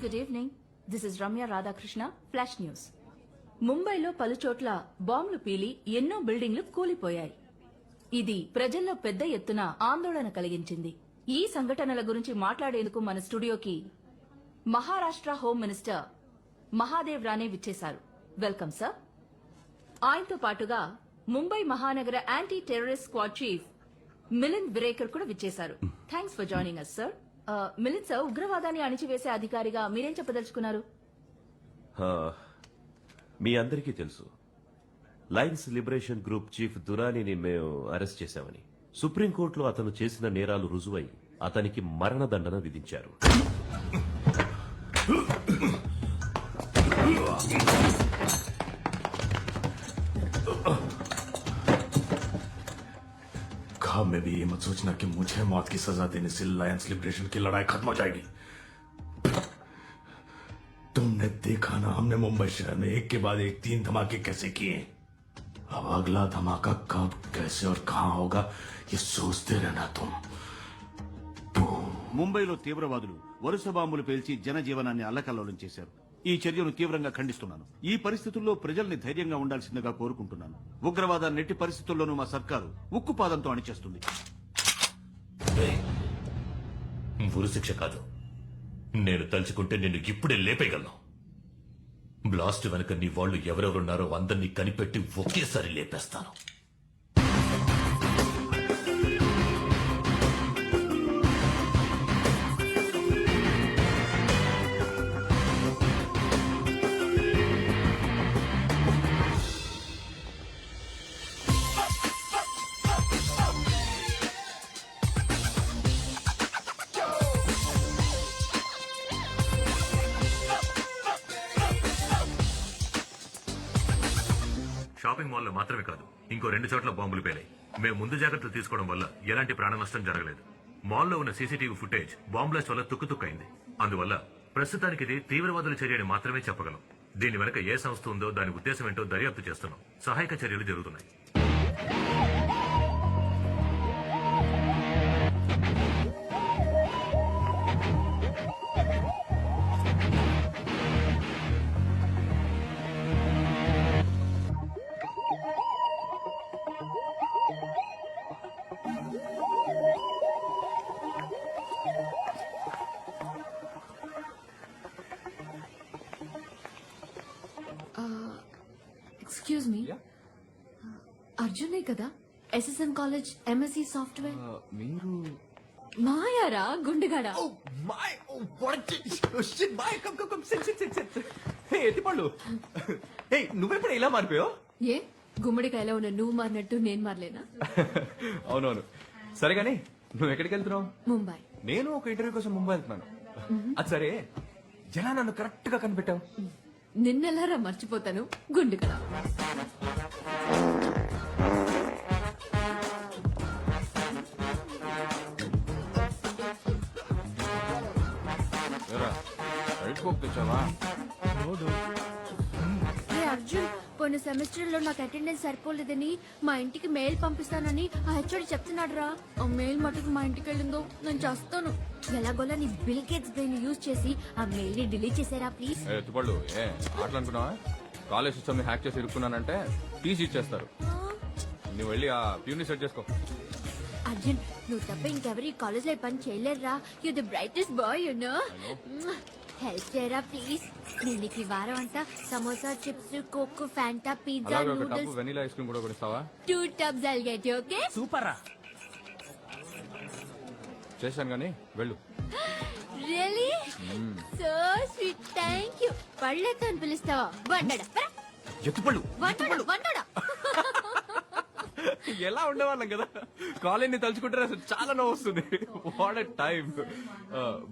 Good evening. This is Ramya Radhakrishna, flash news. ముంబైలో పలుచోట్ల బాంబులు పీలి ఎన్నో బిల్డింగ్లు కూలిపోయాయి. ఇది ప్రజల్లో పెద్ద ఎత్తున ఆందోళన కలిగించింది. ఈ సంఘటనల గురించి మాట్లాడేందుకు మన స్టూడియోకి మహారాష్ట్ర హోం మినిస్టర్ మహాదేవ్ రానే విచ్చేశారు. Welcome sir. ఆయనతో పాటుగా ముంబై మహానగర anti terrorist squad chief Milind Virekar కూడా విచ్చేశారు. Thanks for joining us sir. Milind sir, ఉగ్రవాదాన్ని అణిచివేసే అధికారిగా మీరేం చెప్పదలుచుకున్నారు? మీ అందరికీ తెలుసు, లయన్స్ లిబరేషన్ గ్రూప్ చీఫ్ దురానీని మేము అరెస్ట్ చేశామని. సుప్రీంకోర్టులో అతను చేసిన నేరాలు రుజువై అతనికి మరణదండన విధించారు. मैं भी ये मत सोचना कि मुझे मौत की सजा देने से लायंस लिबरेशन की लड़ाई खत्म हो जाएगी। तुमने देखा ना, हमने मुंबई शहर में एक के बाद एक 3 धमाके कैसे किए। अब अगला धमाका कब, कैसे और कहां होगा, ये सोचते रहना तुम। ముంబైలో తీవ్రవాదులు వరుస బాంబులు పేల్చి జనజీవనాన్ని అల్లకల్లోలం చేశారు. ఈ చర్యను తీవ్రంగా ఖండిస్తున్నాను. ఈ పరిస్థితుల్లో ప్రజల్ని ధైర్యంగా ఉండాల్సిందిగా కోరుకుంటున్నాను. ఉగ్రవాదాన్ని ఎట్టి పరిస్థితుల్లోనూ మా సర్కారు ఉక్కుపాదంతో అణిచేస్తుంది. ఉరిశిక్ష కాదు, నేను తలుచుకుంటే నిన్ను ఇప్పుడే లేపేయగలను. బ్లాస్ట్ వెనక నీ వాళ్ళు ఎవరెవరున్నారో అందరినీ కనిపెట్టి ఒకేసారి లేపేస్తాను. షాపింగ్ మాల్లో మాత్రమే కాదు, ఇంకో 2 చోట్ల బాంబులు పేలాయి. మేము ముందు జాగ్రత్తలు తీసుకోవడం వల్ల ఎలాంటి ప్రాణ నష్టం జరగలేదు. మాల్లో ఉన్న సీసీటీవీ ఫుటేజ్ బాంబ్ బ్లాస్ట్ వల్ల తుక్కుతుక్కైంది. అందువల్ల ప్రస్తుతానికి ఇది తీవ్రవాదుల చర్యని మాత్రమే చెప్పగలం. దీని వెనక ఏ సంస్థ ఉందో దాని ఉద్దేశం ఏంటో దర్యాప్తు చేస్తున్నాం. సహాయక చర్యలు జరుగుతున్నాయి. ఎక్స్క్యూజ్ మీ, అర్జునే కదా, ఎస్ఎస్ఎన్ కాలేజ్ ఎంఎస్సి సాఫ్ట్వేర్. మీరు మాయారా గుండెగాడ? ఎత్తిపళ్ళు. నువ్వెప్పుడు ఇలా మారిపోయావు? ఏ గుమ్మడికాయలో ఉన్న నువ్వు మారినట్టు నేను మారలేనా? అవునవును. సరే గానీ నువ్వు ఎక్కడికి వెళ్తున్నావు? ముంబై. నేను ఒక ఇంటర్వ్యూ కోసం ముంబై వెళ్తున్నాను. అది సరే, ఎలా నన్ను కరెక్ట్ గా కనిపెట్టావు? నిన్నెలారా మర్చిపోతాను, గుండెగాడ. అర్జున్, పోయిన సెమిస్టర్ లో నాకు అటెండెన్స్ సరిపోలేదని మా ఇంటికి మెయిల్ పంపిస్తానని ఆ హెచ్ఓడి చెప్తున్నాడు రా. ఆ మెయిల్ మటుకు మా ఇంటికి వెళ్ళిందో నేను చేస్తాను. ఎలాగోలా నీ బిల్ గేట్స్ బ్రెయిన్ యూజ్ చేసి ఆ మెయిల్ ని డిలీట్ చేసారా ప్లీజ్. ఎత్తుపళ్ళు అట్లా అనుకున్నావా? కాలేజ్ సిస్టమ్ ని హ్యాక్ చేసి ఇరుక్కున్నానంటే టీసీ ఇచ్చేస్తారు. నువ్వు వెళ్ళి ఆ ప్యూని సెట్ చేసుకో. అర్జున్, నువ్వు తప్ప ఇంకెవరు ఈ కాలేజ్ లో పని చేయలేరురా. You the brightest boy, you know. Help చేయరా ప్లీజ్. నేను నీకు ఈ వారం అంతా samosa, chips, Coke, Fanta, pizza, noodles, vanilla ice cream కూడా కొనిస్తావా? 2 tubs I'll get you, okay? Super రా. చేశాను గానీ వెళ్ళు. Really? So sweet, thank you. పళ్ళతో అని పిలుస్తావా? వండడా ఎత్తుపళ్ళు. వండడా. ఎలా ఉండేవాళ్ళం కదా, కాలేజ్ తలుచుకుంటే అసలు చాలా నవ్వు వస్తుంది. What a time.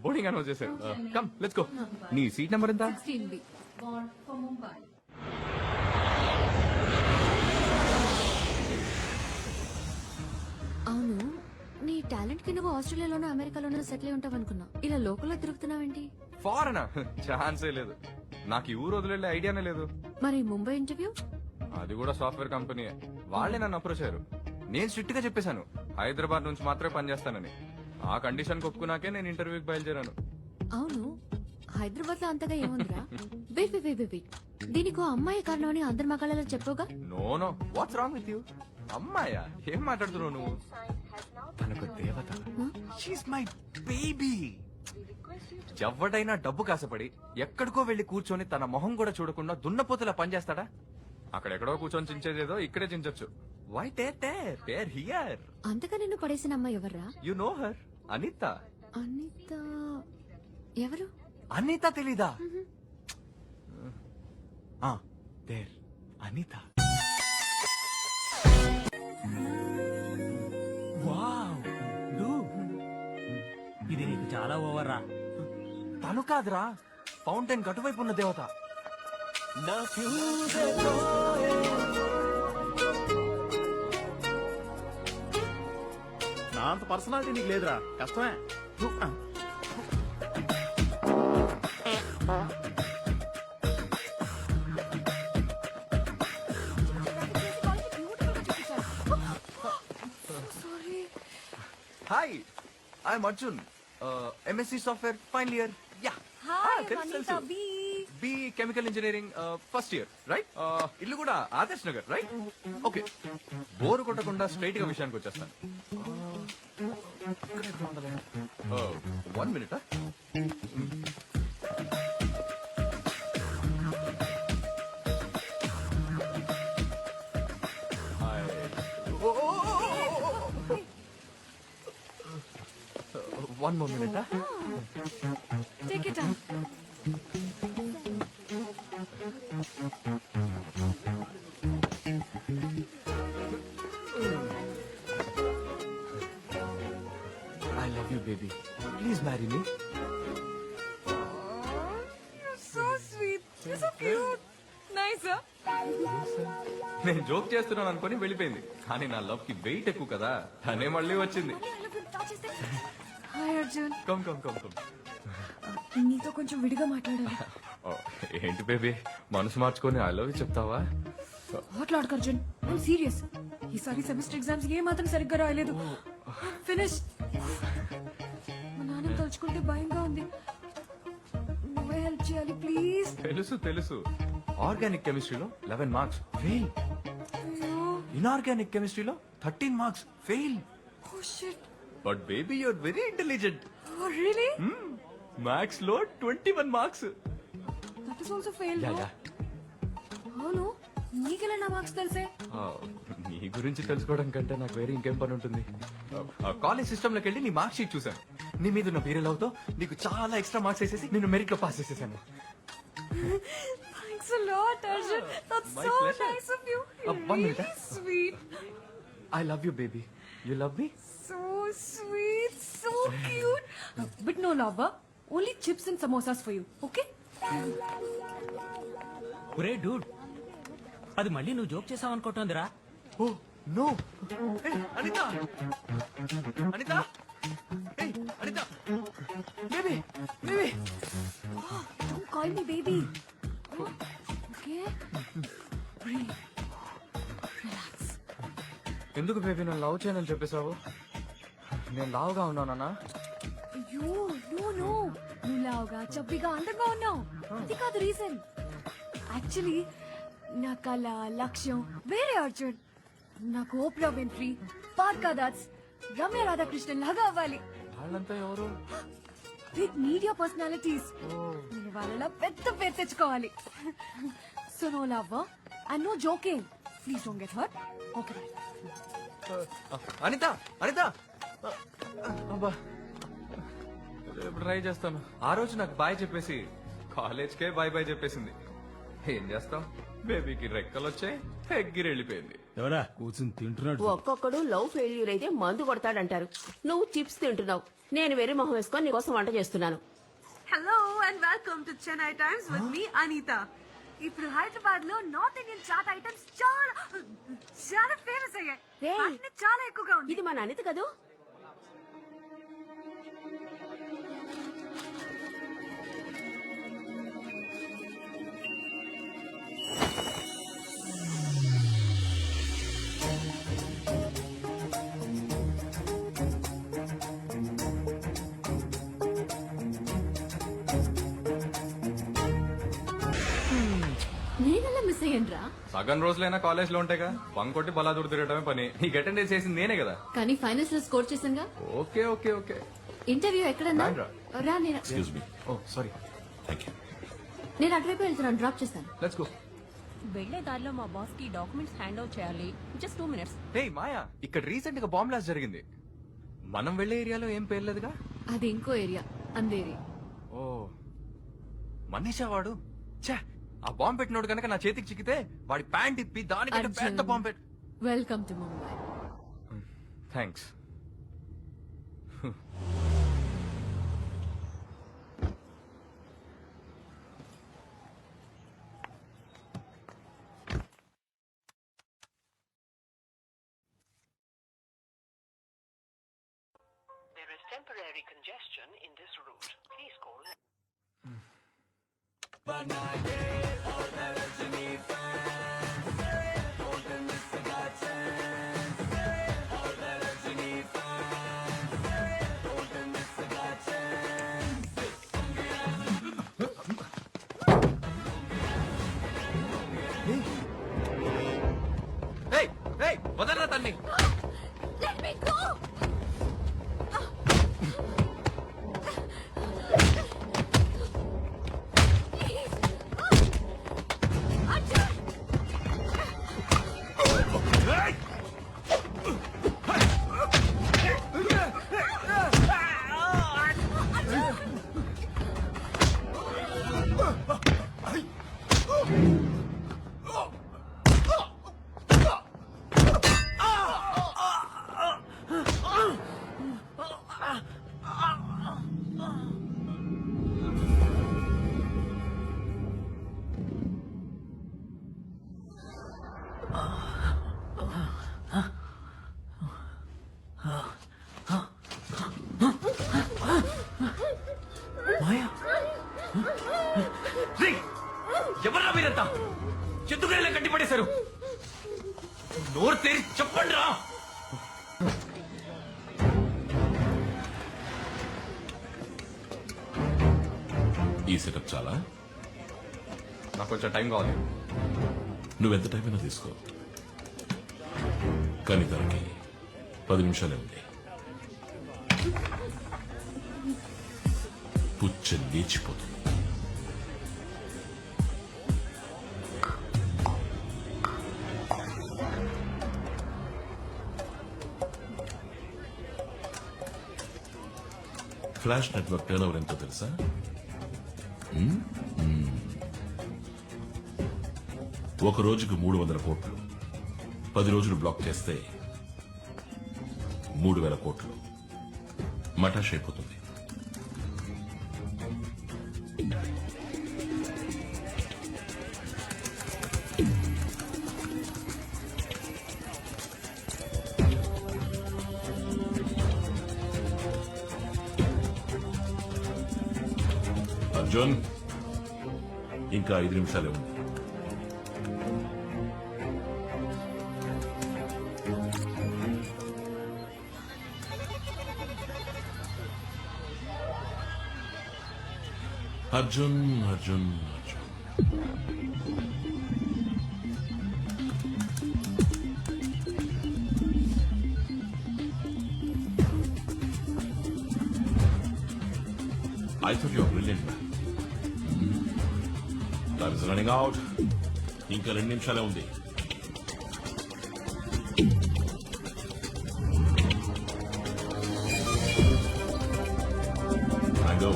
Boarding announce చేశారు. Come let's go. నీ సీట్ నెంబర్ ఎంత? 16B. Born for Mumbai. అవును, నీ టాలెంట్ కి నువ్వు ఆస్ట్రేలియాలోనో అమెరికాలోనో సెటిల్ అయి ఉంటావు అనుకున్నా. ఇలా లోకల్లో తిరుగుతున్నావేంటి? ఫారెనా? ఛాన్సే లేదు. నాకు ఈ ఊరు వదిలే ఐడియానే లేదు. మరి ముంబై ఇంటర్వ్యూ? అది కూడా సాఫ్ట్వేర్ కంపెనీ. వాళ్లే నన్ను అప్రోచ్ అయ్యారు. నేను స్ట్రిక్ట్ గా చెప్పేశాను హైదరాబాద్ నుంచి మాత్రమే పనిచేస్తానని. ఆ కండిషన్ ఒప్పుకున్నాకే నేను ఇంటర్వ్యూకి బయలుదేరాను. అవును, హైదరాబాద్ లో అంతగా ఏముందిరా? వెయిట్ వెయిట్ వెయిట్ వెయిట్, దీనికి ఓ అమ్మాయి కారణం అని అందరి మగాళ్ళలో చెప్పోగా. No no, what's wrong with you? అమ్మాయా? ఏం మాట్లాడుతున్నావు నువ్వు? తనకు దేవత. She's my baby. ఎవడైనా డబ్బు కాసపడి ఎక్కడికో వెళ్లి కూర్చొని తన మొహం కూడా చూడకుండా దున్నపోతులా పనిచేస్తాడా? అక్కడెక్కడో కూర్చొని చించేదేదో ఇక్కడే చించొచ్చు. Why tear here? అంతగా నిన్ను పడేసిన అమ్మాయి ఎవర్రా? You know her, Anitha. Anitha ఎవరు? అనిత తెలీదా? దేర్ అనిత. వావ్ డూ ఇది నీకు చాలా ఓవర్ రా. తను కాదురా, ఫౌంటైన్ గటువైపు ఉన్న దేవత. నా అంత పర్సనాలిటీ నీకు లేదురా, కష్టమే. Hi, I'm Arjun, MSc software final year. Yeah, B chemical engineering first year, right? ఇల్లు కూడా Adarsh Nagar, right? Okay, bore కొట్టకుండా స్ట్రైట్ గా విషయానికి వచ్చేస్తాను. 1 minute. One more minute. Take it down. I love you, baby. Please marry me. So sweet. You're so cute. Nice, huh? నేను joke చేస్తున్నాను అనుకుని వెళ్ళిపోయింది, కానీ నా లవ్ కి వెయిట్ ఎక్కువ కదా, తనే మళ్ళీ వచ్చింది. Hi Arjun. Come come come come. నీతో కొంచెం విడిగా మాట్లాడాలి. ఏంటి బేబీ, మనసు మార్చుకొని ఐ లవ్ యూ చెప్తావా? మాట్లాడకు అర్జున్, ఐమ్ సీరియస్. ఈసారి సెమిస్టర్ ఎగ్జామ్స్ ఏ మాత్రం సరిగ్గా రాయలేదు. ఫినిష్. మా నాన్న తలుచుకుంటే భయంగా ఉంది. నువ్వే హెల్ప్ చేయాలి ప్లీజ్. తెలుసు తెలుసు, ఆర్గానిక్ కెమిస్ట్రీలో 11 మార్క్స్ ఫెయిల్, ఇన్ఆర్గానిక్ కెమిస్ట్రీలో 13 marks fail. Oh shit. But baby you're very intelligent. Oh really? Maths లో 21 marks. That is also fail. Yeah yeah. అవును, నీకెలా నా మార్క్స్ తెలిసే? నీ గురించి తెలుసుకోవడం కంటే నాకు వేరే ఇంకేం పని ఉంటుంది. కాలేజ్ సిస్టమ్ లోకి వెళ్ళి నీ మార్క్ షీట్ చూసాను. నీ మీద ఉన్న పీరియడ్ అవుతో నీకు చాలా ఎక్స్ట్రా మార్క్స్ వేసేసి నిన్ను మెరిట్ లో పాస్ చేసేసాను. Thanks a lot, Arjun. That's My so pleasure. nice of you. One Really minute. sweet. I love you, baby. You love me? So sweet, so cute. But no love, huh? Only chips and samosas for you, okay? ఒరే Dude, అది మళ్ళీ నువ్వు joke చేసావు అనుకుంటోందిరా. Oh no! Hey, Anita! Anita! Hey, Anita! Baby, baby! Don't call me baby. Okay? Breathe. Relax. ఎందుకు baby నన్ను love చేయనని చెప్పేశావు? నేను లావుగా ఉన్నానా? అయ్యో నో నో, నువ్వు లావుగా చబ్బిగా అందంగా ఉన్నావు, అది కాదు రీజన్. యాక్చువల్లీ నా కళ లక్ష్యం వేరే అర్జున్. నాకు ఓప్రా విన్ఫ్రీ, పార్కా దాస్, రమ్య రాధాకృష్ణన్ లాగా అవ్వాలి. వాళ్ళంతా ఎవరు? Big media personalities. నేను వాళ్ళలా పెద్ద పేరు తెచ్చుకోవాలి. So no love and no joking. Please don't get hurt. Okay bye. Anita, Anita! అబ్బా, రేపు ట్రై చేస్తాను. ఆ రోజు నాకు బాయ్ చెప్పేసి కాలేజ్కే బాయ్ బాయ్ చెప్పేసింది. ఏం చేస్తాం, బేబీకి రెక్కలు వచ్చాయి, ఎగ్గిరి వెళ్ళిపోయింది. ఎవరా కూర్చుని తింటున్నాడు? ఒక్కొక్కడు లవ్ ఫెయిల్యూర్ అయితే మందు కొడతాడంటారు. నువ్వు చిప్స్ తింటున్నావు, నేను వెర్రి మొహం వేసుకొని నీకోసం వంట చేస్తున్నాను. Hello and welcome to Chennai times with me Anitha. ఇప్పుడు హైదరాబాద్ లో నార్త్ ఇండియన్ చాట్ ఐటమ్స్ చాలా చాలా ఫేమస్ అయ్యాయి. Hey. వాటిని చాలా ఎక్కువగా ఉంది. ఇది మన అనిత కదూ? ఏంట్రా? సగం రోజులైనా కాలేజ్ లో ఉంటాయిగా బంకొట్టి బలాదూరు తిరగడమే పని. నీకు అటెండెన్స్ చేసింది నేనే కదా. కానీ ఫైనల్స్ లో స్కోర్ చేసానుగా. Okay okay okay. ఇంటర్వ్యూ ఎక్కడన్నా? Bandra. రా, నేను excuse me. Oh sorry. Thank you. నేను అటువైపు వెళ్తున్నాను, డ్రాప్ చేస్తాను. Let's go. వెళ్లే దారిలో మా బాస్ కి డాక్యుమెంట్స్ హ్యాండ్ ఓవర్ చేయాలి. Just 2 minutes. హే మాయా, ఇక్కడ రీసెంట్ గా బాంబ్ బ్లాస్ట్ జరిగింది. మనం వెళ్లే ఏరియాలో ఏం పేర్లేదుగా. అది ఇంకో ఏరియా, అందేరి. ఓ మనీషా వాడు. ఛే, ఆ బాంబ్ పెట్టినోడు కనుక నా చేతికి చిక్కితే వాడి ప్యాంట్ ఇప్పి దానికంటే అర్జున్. పెద్ద బాంబ్ పెట్టి. Welcome to Mumbai. Thanks. There is temporary congestion in this route. Please call. ఏయ్ ఏయ్, వదలరా తన్ని. Let me go! ఎవర్రా మీరంతా? ఎందుకు ఇలా కట్టిపడేశారు? నోరు తెరి చెప్పండి రా. ఈ సెటప్ చాలా. నాకు కొంచెం టైం కావాలి. నువ్వెంత టైం అయినా తీసుకో, కానీ దానికి 10 నిమిషాలే ఉంది. పుచ్చ లేచిపోతుంది. ఫ్లాష్ నెట్వర్క్ టర్న్ ఓవర్ ఎంతో తెలుసా? ఒక రోజుకు 300 కోట్లు. 10 రోజులు బ్లాక్ చేస్తే 3000 కోట్లు. మటాష్ అయిపోతుంది. అర్జున్, ఇంకా 5 నిమిషాలే ఉంది. Arjun Arjun Arjun, I thought you were brilliant, man. Time is running out. ఇంకా 2 నిమిషాలే ఉంది. I go.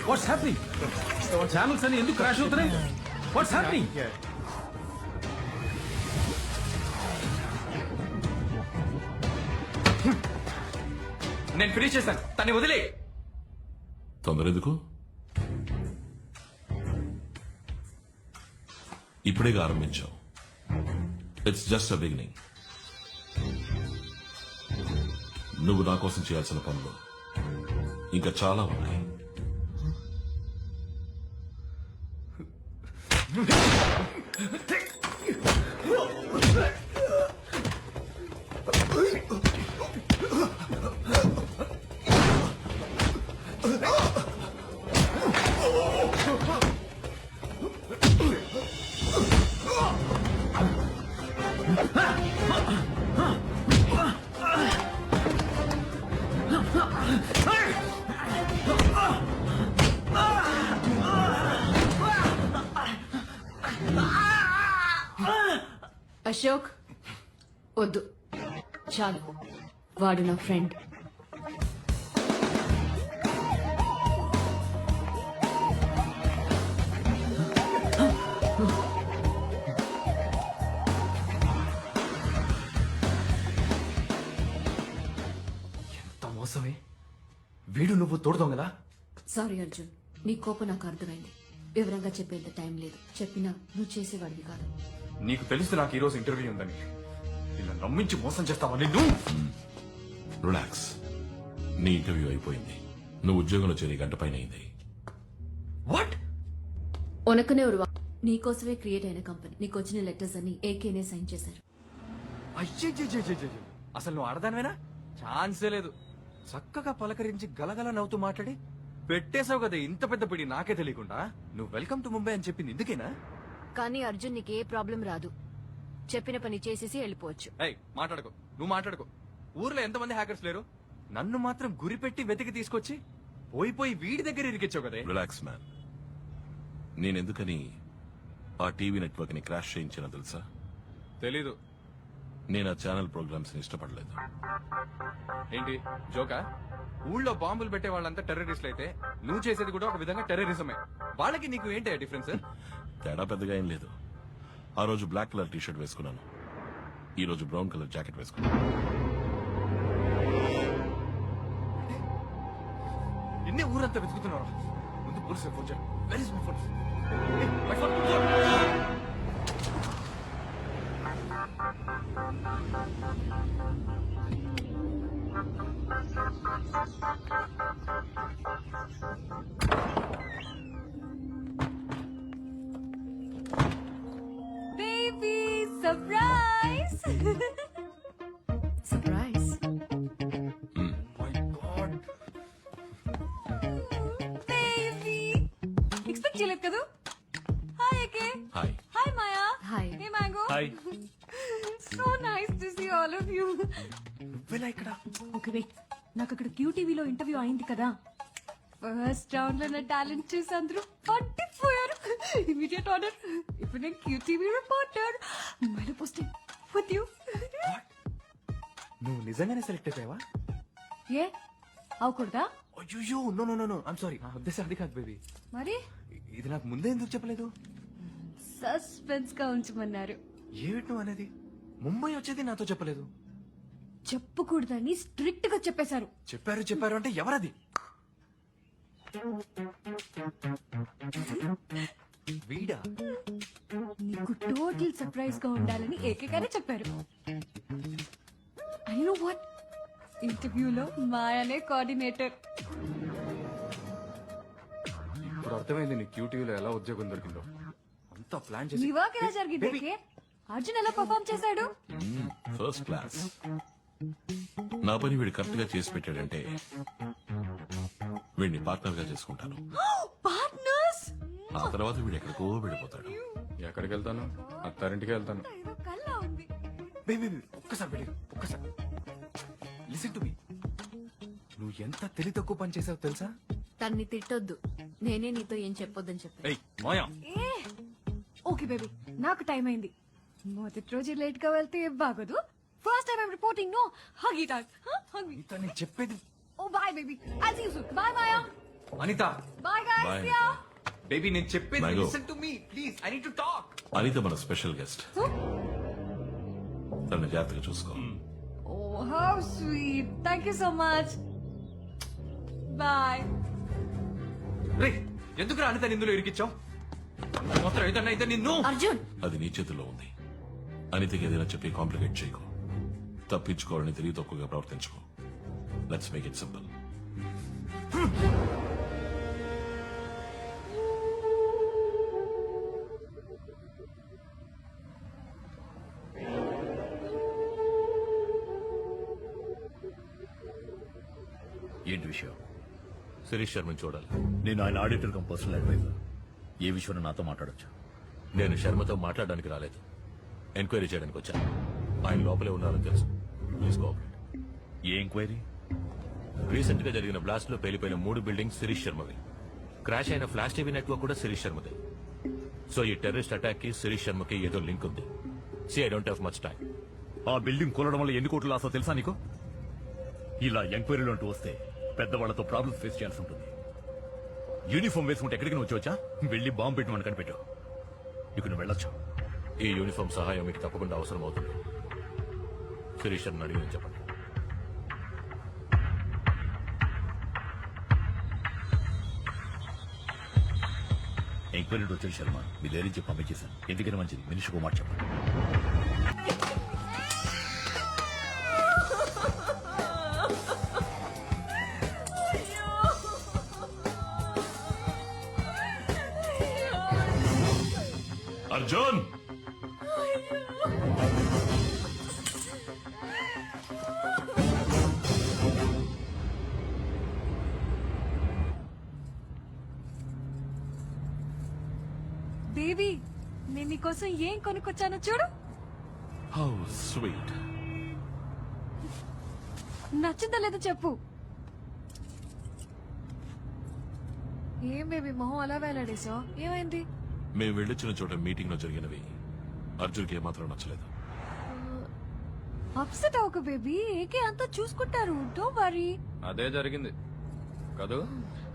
What's happening? Channels అని ఎందుకు క్రాష్ అవుతున్నాయి? What's happening? నేను ఫినిష్ చేశాను, తన్ని వదిలే. తొందర ఎందుకు? ఇప్పుడే ఆరంభించాం. It's just a beginning. నువ్వు నా కోసం చేయాల్సిన పనులు ఇంకా చాలా ఉన్నాయి. అశోక్ వద్దు, చాలు. వాడు నా ఫ్రెండ్. ఎంత మోసమే. వీడు నువ్వు తోడుతాం కదా. సారీ అర్జున్, నీ కోపం నాకు అర్థమైంది. వివరంగా చెప్పేంత టైం లేదు. చెప్పినా నువ్వు చేసేవాడివి కాదు. నీకు తెలుసు నాకు ఈరోజు ఇంటర్వ్యూ ఉందని. ఇలా నమ్మించి మోసం చేస్తావా నిన్ను? రిలాక్స్. నీ ఇంటర్వ్యూ అయిపోయింది. నువ్వు ఉద్యోగంలో చేరి గంట పైన అయింది. వాట్? ఉనకనే ఉరువా నీకోసమే క్రియేట్ అయిన కంపెనీ. నీకు వచ్చిన లెటర్స్ అన్ని ఏకేనే సైన్ చేశారు. అయ్యో, అసలు నువ్వు ఆడదానివేనా? ఛాన్సే లేదు. చక్కగా పలకరించి గలగల నవ్వుతూ మాట్లాడి పెట్టేశావు కదా ఇంత పెద్ద పిడి, నాకే తెలియకుండా. నువ్వు వెల్కమ్ టు ముంబై అని చెప్పింది ఇందుకేనా? కానీ అర్జున్ నీకు ఏ ప్రాబ్లం రాదు. చెప్పిన పని చేసేసి వెళ్ళిపోవచ్చు. ఏయ్, మాట్లాడుకో, నువ్వు మాట్లాడుకో. ఊర్లో ఎంతమంది హ్యాకర్స్ లేరు? నన్ను మాత్రం గురిపెట్టి వెతికి తీసుకొచ్చి పోయి వీడి దగ్గర ఇరికిచ్చావు కదా. Relax man. నేనెందుకని ఆ టీవీ నెట్వర్క్ ని క్రాష్ చేయించిన తెలుసా? తెలీదు. నేను ఆ ఛానల్ ప్రోగ్రామ్స్ ని ఇష్టపడలేదు. ఏంటి జోకా? ఊళ్ళో బాంబులు పెట్టే వాళ్ళంతా టెర్రరిస్టులు అయితే నువ్వు చేసేది కూడా ఒక విధంగా టెర్రరిజమే. వాళ్ళకి నీకు ఏంటి డిఫరెన్స్? తేడా పెద్దగా ఏం లేదు. ఆ రోజు బ్లాక్ కలర్ టీషర్ట్ వేసుకున్నాను, ఈ రోజు బ్రౌన్ కలర్ జాకెట్ వేసుకున్నాను. నిన్నే ఊరంతా వెతుకుతున్నారా? ముందు పోలీసు ఫోన్ చేయండి. Very my phone. Baby, surprise! Surprise. Baby! Expect చేయలేదు కదా? Hi, Ake. Hi. Hi, Maya. Hi. Hey, Mango. Hi. So nice to see all of you. నువ్వెలా ఇక్కడ? ఓకే వెయిట్, నాకు అక్కడ క్యూటీవీలో ఇంటర్వ్యూ అయింది కదా. ఫస్ట్ రౌండ్ లో నా టాలెంట్ చూసి అందరూ పట్టిపోయారు. Immediate order. ఇప్పుడు నేను క్యూటీవీ రిపోర్టర్. ముంబైలో పోస్టింగ్ విత్ యూ. నువ్వు నిజంగానే సెలెక్ట్ అయిపోయావా? ఏ అవకూడదా? అయ్యో, no no no no, I'm sorry. నా ఉద్దేశం అది కాదు బేబీ. మరి ఇది నాకు ముందే ఎందుకు చెప్పలేదు? సస్పెన్స్ గా ఉంచమన్నారు. ఏమిటి నువ్వు అనేది? ముంబై వచ్చేది నాతో చెప్పలేదు. చెప్పకూడదని స్ట్రిక్ట్ గా చెప్పేశారు. చెప్పారు అంటే ఎవరది? వీడా? నీకు టోటల్ సర్ప్రైజ్ గా ఉండాలని ఏకగానే చెప్పారు. ఐ నో వాట్, ఇంటర్వ్యూలో మాయానే కోఆర్డినేటర్. ఇప్పుడు అర్థమైంది నీ క్యూటీవీలో ఎలా ఉద్యోగం దొరికిందో. అంతా ప్లాన్ చేసి నీ వర్క్ ఎలా జరిగింది? Baby. ఏకే? అర్జున్ ఎలా పర్ఫామ్ చేశాడు? First class. నా పని వీడు కరెక్ట్ గా చేసి పెట్టాడంటే వీడిని పార్ట్నర్ గా చేసుకుంటాను. పార్ట్నర్స్. ఆ తర్వాత వీడు ఎక్కడికో వెళ్ళిపోతాడు. ఎక్కడికి వెళ్తాను? అత్తారింటికి వెళ్తాను. ఏదో కల్లా ఉంది. బేబీ ఒక్కసారి వెళ్ళి ఒక్కసారి లిసన్ టు మీ. నువ్వు ఎంత తెలివి తక్కువ పని చేసావు తెలుసా? తన్ని తిట్టొద్దు. నేనే నీతో ఏం చెప్పొద్దని చెప్పాను. ఏయ్ మాయా, ఏ ఓకే బేబీ, నాకు టైం అయింది. మొదటి రోజు లేట్ గా వెళ్తే బాగోదు. First time I'm reporting. No hug it out. Hug me. Anitha నేను చెప్పేది. Oh bye baby, I see you soon. Bye Maya. Anitha, bye guys. Bye, see you. Baby నేను చెప్పేది Mango. Listen to me please. I need to talk. Anitha మన special guest. తనని జాగ్రత్తగా చూసుకో. Oh, how sweet. Thank you so much. Bye. రే ఎందుకు అనిత ఇందులో ఇరికిచ్చావు? మాత్రం ఏదన్నా అయితే నిన్ను అర్జున్ అది నీ చేతిలో ఉంది. అనితకి ఏదైనా చెప్పి కాంప్లికేట్ చేయకు. తప్పించుకోవాలని తెలివి తక్కువగా ప్రవర్తించుకో. Let's make it simple. ఏంటి విషయం? శిరీష్ శర్మని చూడాలి. నేను ఆయన ఆడిటర్ కమ్ పర్సనల్ అడ్వైజర్. ఏ విషయంలో నాతో మాట్లాడొచ్చు? నేను శర్మతో మాట్లాడడానికి రాలేదు, ఎంక్వైరీ చేయడానికి వచ్చాను. ఆయన లోపలే ఉన్నారని తెలుసు. Please cooperate. A enquiry? Recent గా జరిగిన బ్లాస్ట్ లో పేలిపోయిన 3 బిల్డింగ్స్ శిరీష్ శర్మవి. క్రాష్ అయిన ఫ్లాష్ టీవీ నెట్వర్క్ కూడా శిరీష్ శర్మదే. సో ఈ టెర్రరిస్ట్ అటాక్ కి శిరీష్ శర్మకి ఏదో లింక్ ఉంది. I don't have much time. ఆ బిల్డింగ్ కూలడం వల్ల ఎన్ని కోట్లు లాసో తెలుసా నీకు? ఇలా ఎంక్వైరీలు అంటూ వస్తే పెద్దవాళ్లతో ప్రాబ్లమ్స్ ఫేస్ చేయాల్సి ఉంటుంది. యూనిఫామ్ వేసుకుంటే ఎక్కడికి నువ్వు వచ్చా? వెళ్ళి బాంబు పెట్టమని కనిపెట్టు. ఇక నువ్వు వెళ్ళొచ్చు. ఈ యూనిఫామ్ సహాయం మీకు తప్పకుండా అవసరం అవుతుంది. శిరీష్ శర్మని అడిగి చెప్పండి. ఎంక్వైరీ వచ్చాడు శర్మ. మీ ధైర్యం చెప్పి పంపించేశాను. ఎందుకని మంచిది, మనిషికి మాట చెప్పండి. అర్జున్, బేబీ నేను నీకోసం ఏం కొనుక్కొచ్చానో చూడు. How sweet. నచ్చిందా లేదో చెప్పు. ఏం బేబీ మొహం అలా వేలాడేసా? ఏమైంది? మేము వెళ్ళొచ్చిన చోట మీటింగ్ లో జరిగినవి అర్జున్కి ఏమాత్రం నచ్చలేదు. అప్సెట్ అవ్వకు బేబీ, ఏకే అంతా చూసుకుంటారు. Don't worry. అదే జరిగింది కదూ?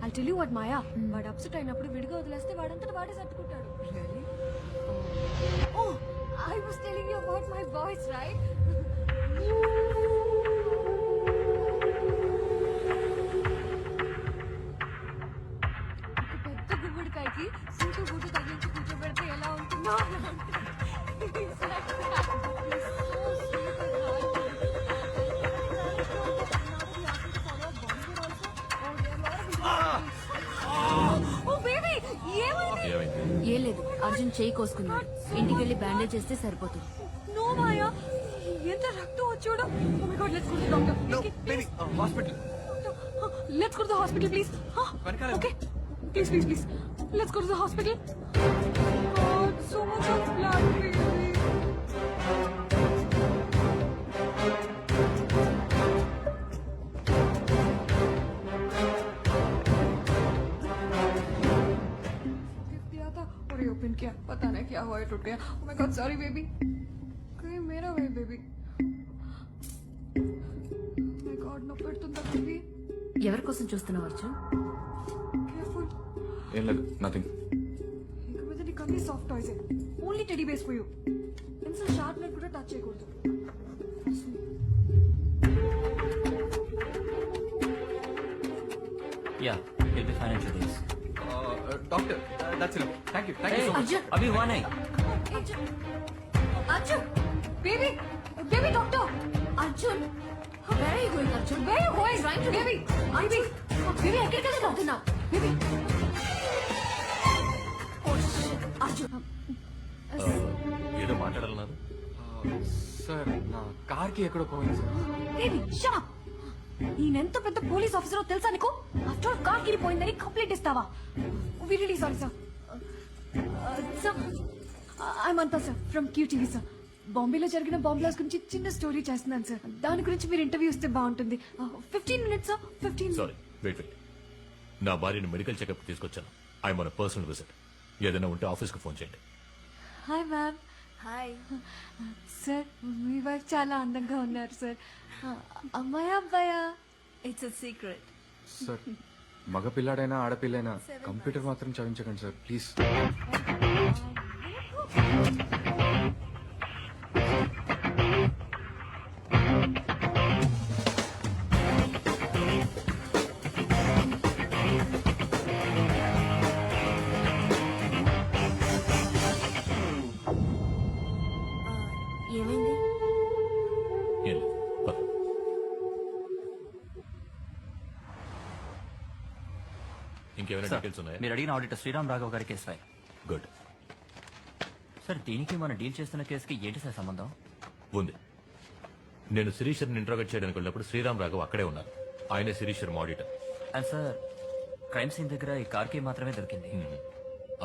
I tell you what Maya, వాడు అప్సెట్ అయినప్పుడు విడిగా వదిలేస్తే వాడంతట వాడే సర్దుకుంటాడు. Really? Oh I was telling you about my boys right? పెద్ద గుమ్మడికాయకి సూటు బూటు తగిలించి కూర్చోబెడితే ఎలా ఉంటుందో అలా ఉంటుంది. It's like that. He's so sweet and hard. Oh baby ఏమైంది? ఏమైంది? ఏం లేదు, అర్జున్ చేయి కోసుకున్నాడు. ఇంటికి వెళ్ళి బ్యాండేజ్ చేస్తే సరిపోతుంది. నో మాయా, ఎంత రక్తం వచ్చాడు. Oh my god, let's go to doctor. No, baby, hospital. Let's go to the hospital please. వెనకాల. Okay please please please let's go to the hospital. God, so much of blood baby. और ये open किया, पता नहीं क्या हुआ, टूट गया. Oh my God, sorry baby. कहीं मेरा भाई baby. Oh my God, no పెడుతుందా baby? ఎవరి కోసం చూస్తున్నావు అర్జున్? Careful. ఏం లేదు, నథింగ్. ఇక మీద నీకు అన్ని soft toys. Only teddy base for you. ఎంత షార్ప్ నెట్ కూడా టచ్ చేయకూడదు. Yeah, he'll be fine in 2 days. Doctor, that's it. Thank you so much. Arjun, Abhi, one eye. Arjun, Arjun, baby, baby doctor. Arjun, where are you going, Arjun? Where are you going? Trying to- Baby, baby, baby ఎక్కడికి వెళ్తున్నావు? baby. Arjun, ఏదో మాట్లాడాలన్నారు. Sir, నా కార్కి ఎక్కడో పోయింది sir. Baby shut up. ఈయనెంత పెద్ద police ఆఫీసరో తెలుసా నీకు? ఆఫ్టర్ కార్ కిరిపోయిందని కంప్లైంట్ ఇస్తావా? We really sorry sir. Sir I'm అంతా సార్ ఫ్రమ్ క్యూటీవీ సార్. బాంబేలో జరిగిన బాంబ్ బ్లాస్ట్ గురించి చిన్న స్టోరీ చేస్తున్నాను సార్. దాని గురించి మీరు ఇంటర్వ్యూ ఇస్తే బాగుంటుంది. 15 minutes సార్, 15. Sorry, wait. నా భార్యను మెడికల్ చెకప్ తీసుకొచ్చాను. I'm on personal visit. ఏదైనా ఉంటే ఆఫీస్కి ఫోన్ చేయండి. Hi ma'am. హాయ్. సార్ మీ వైఫ్ చాలా అందంగా ఉన్నారు సార్. అమ్మాయా అబ్బాయా? It's a secret. సార్, మగ పిల్లాడైనా ఆడపిల్లైనా కంప్యూటర్ మాత్రం చదివించకండి సార్ ప్లీజ్. ఇంకేమైనా డీటెయిల్స్ ఉన్నాయా? మీరు అడిగిన ఆడిటర్ శ్రీరామ్ రాఘవ్ గారి కేసు రాయ్. గుడ్. సార్ దీనికి మనం డీల్ చేస్తున్న కేసుకి ఏంటి సార్ సంబంధం? ఉంది. నేను శిరీష్ శర్మని ఇంట్రోగేట్ చేయడానికి వెళ్ళినప్పుడు శ్రీరామ్ రాఘవ్ అక్కడే ఉన్నారు. ఆయనే Shirish Sharma auditor. And sir crime scene దగ్గర ఈ కార్ కీ మాత్రమే దొరికింది.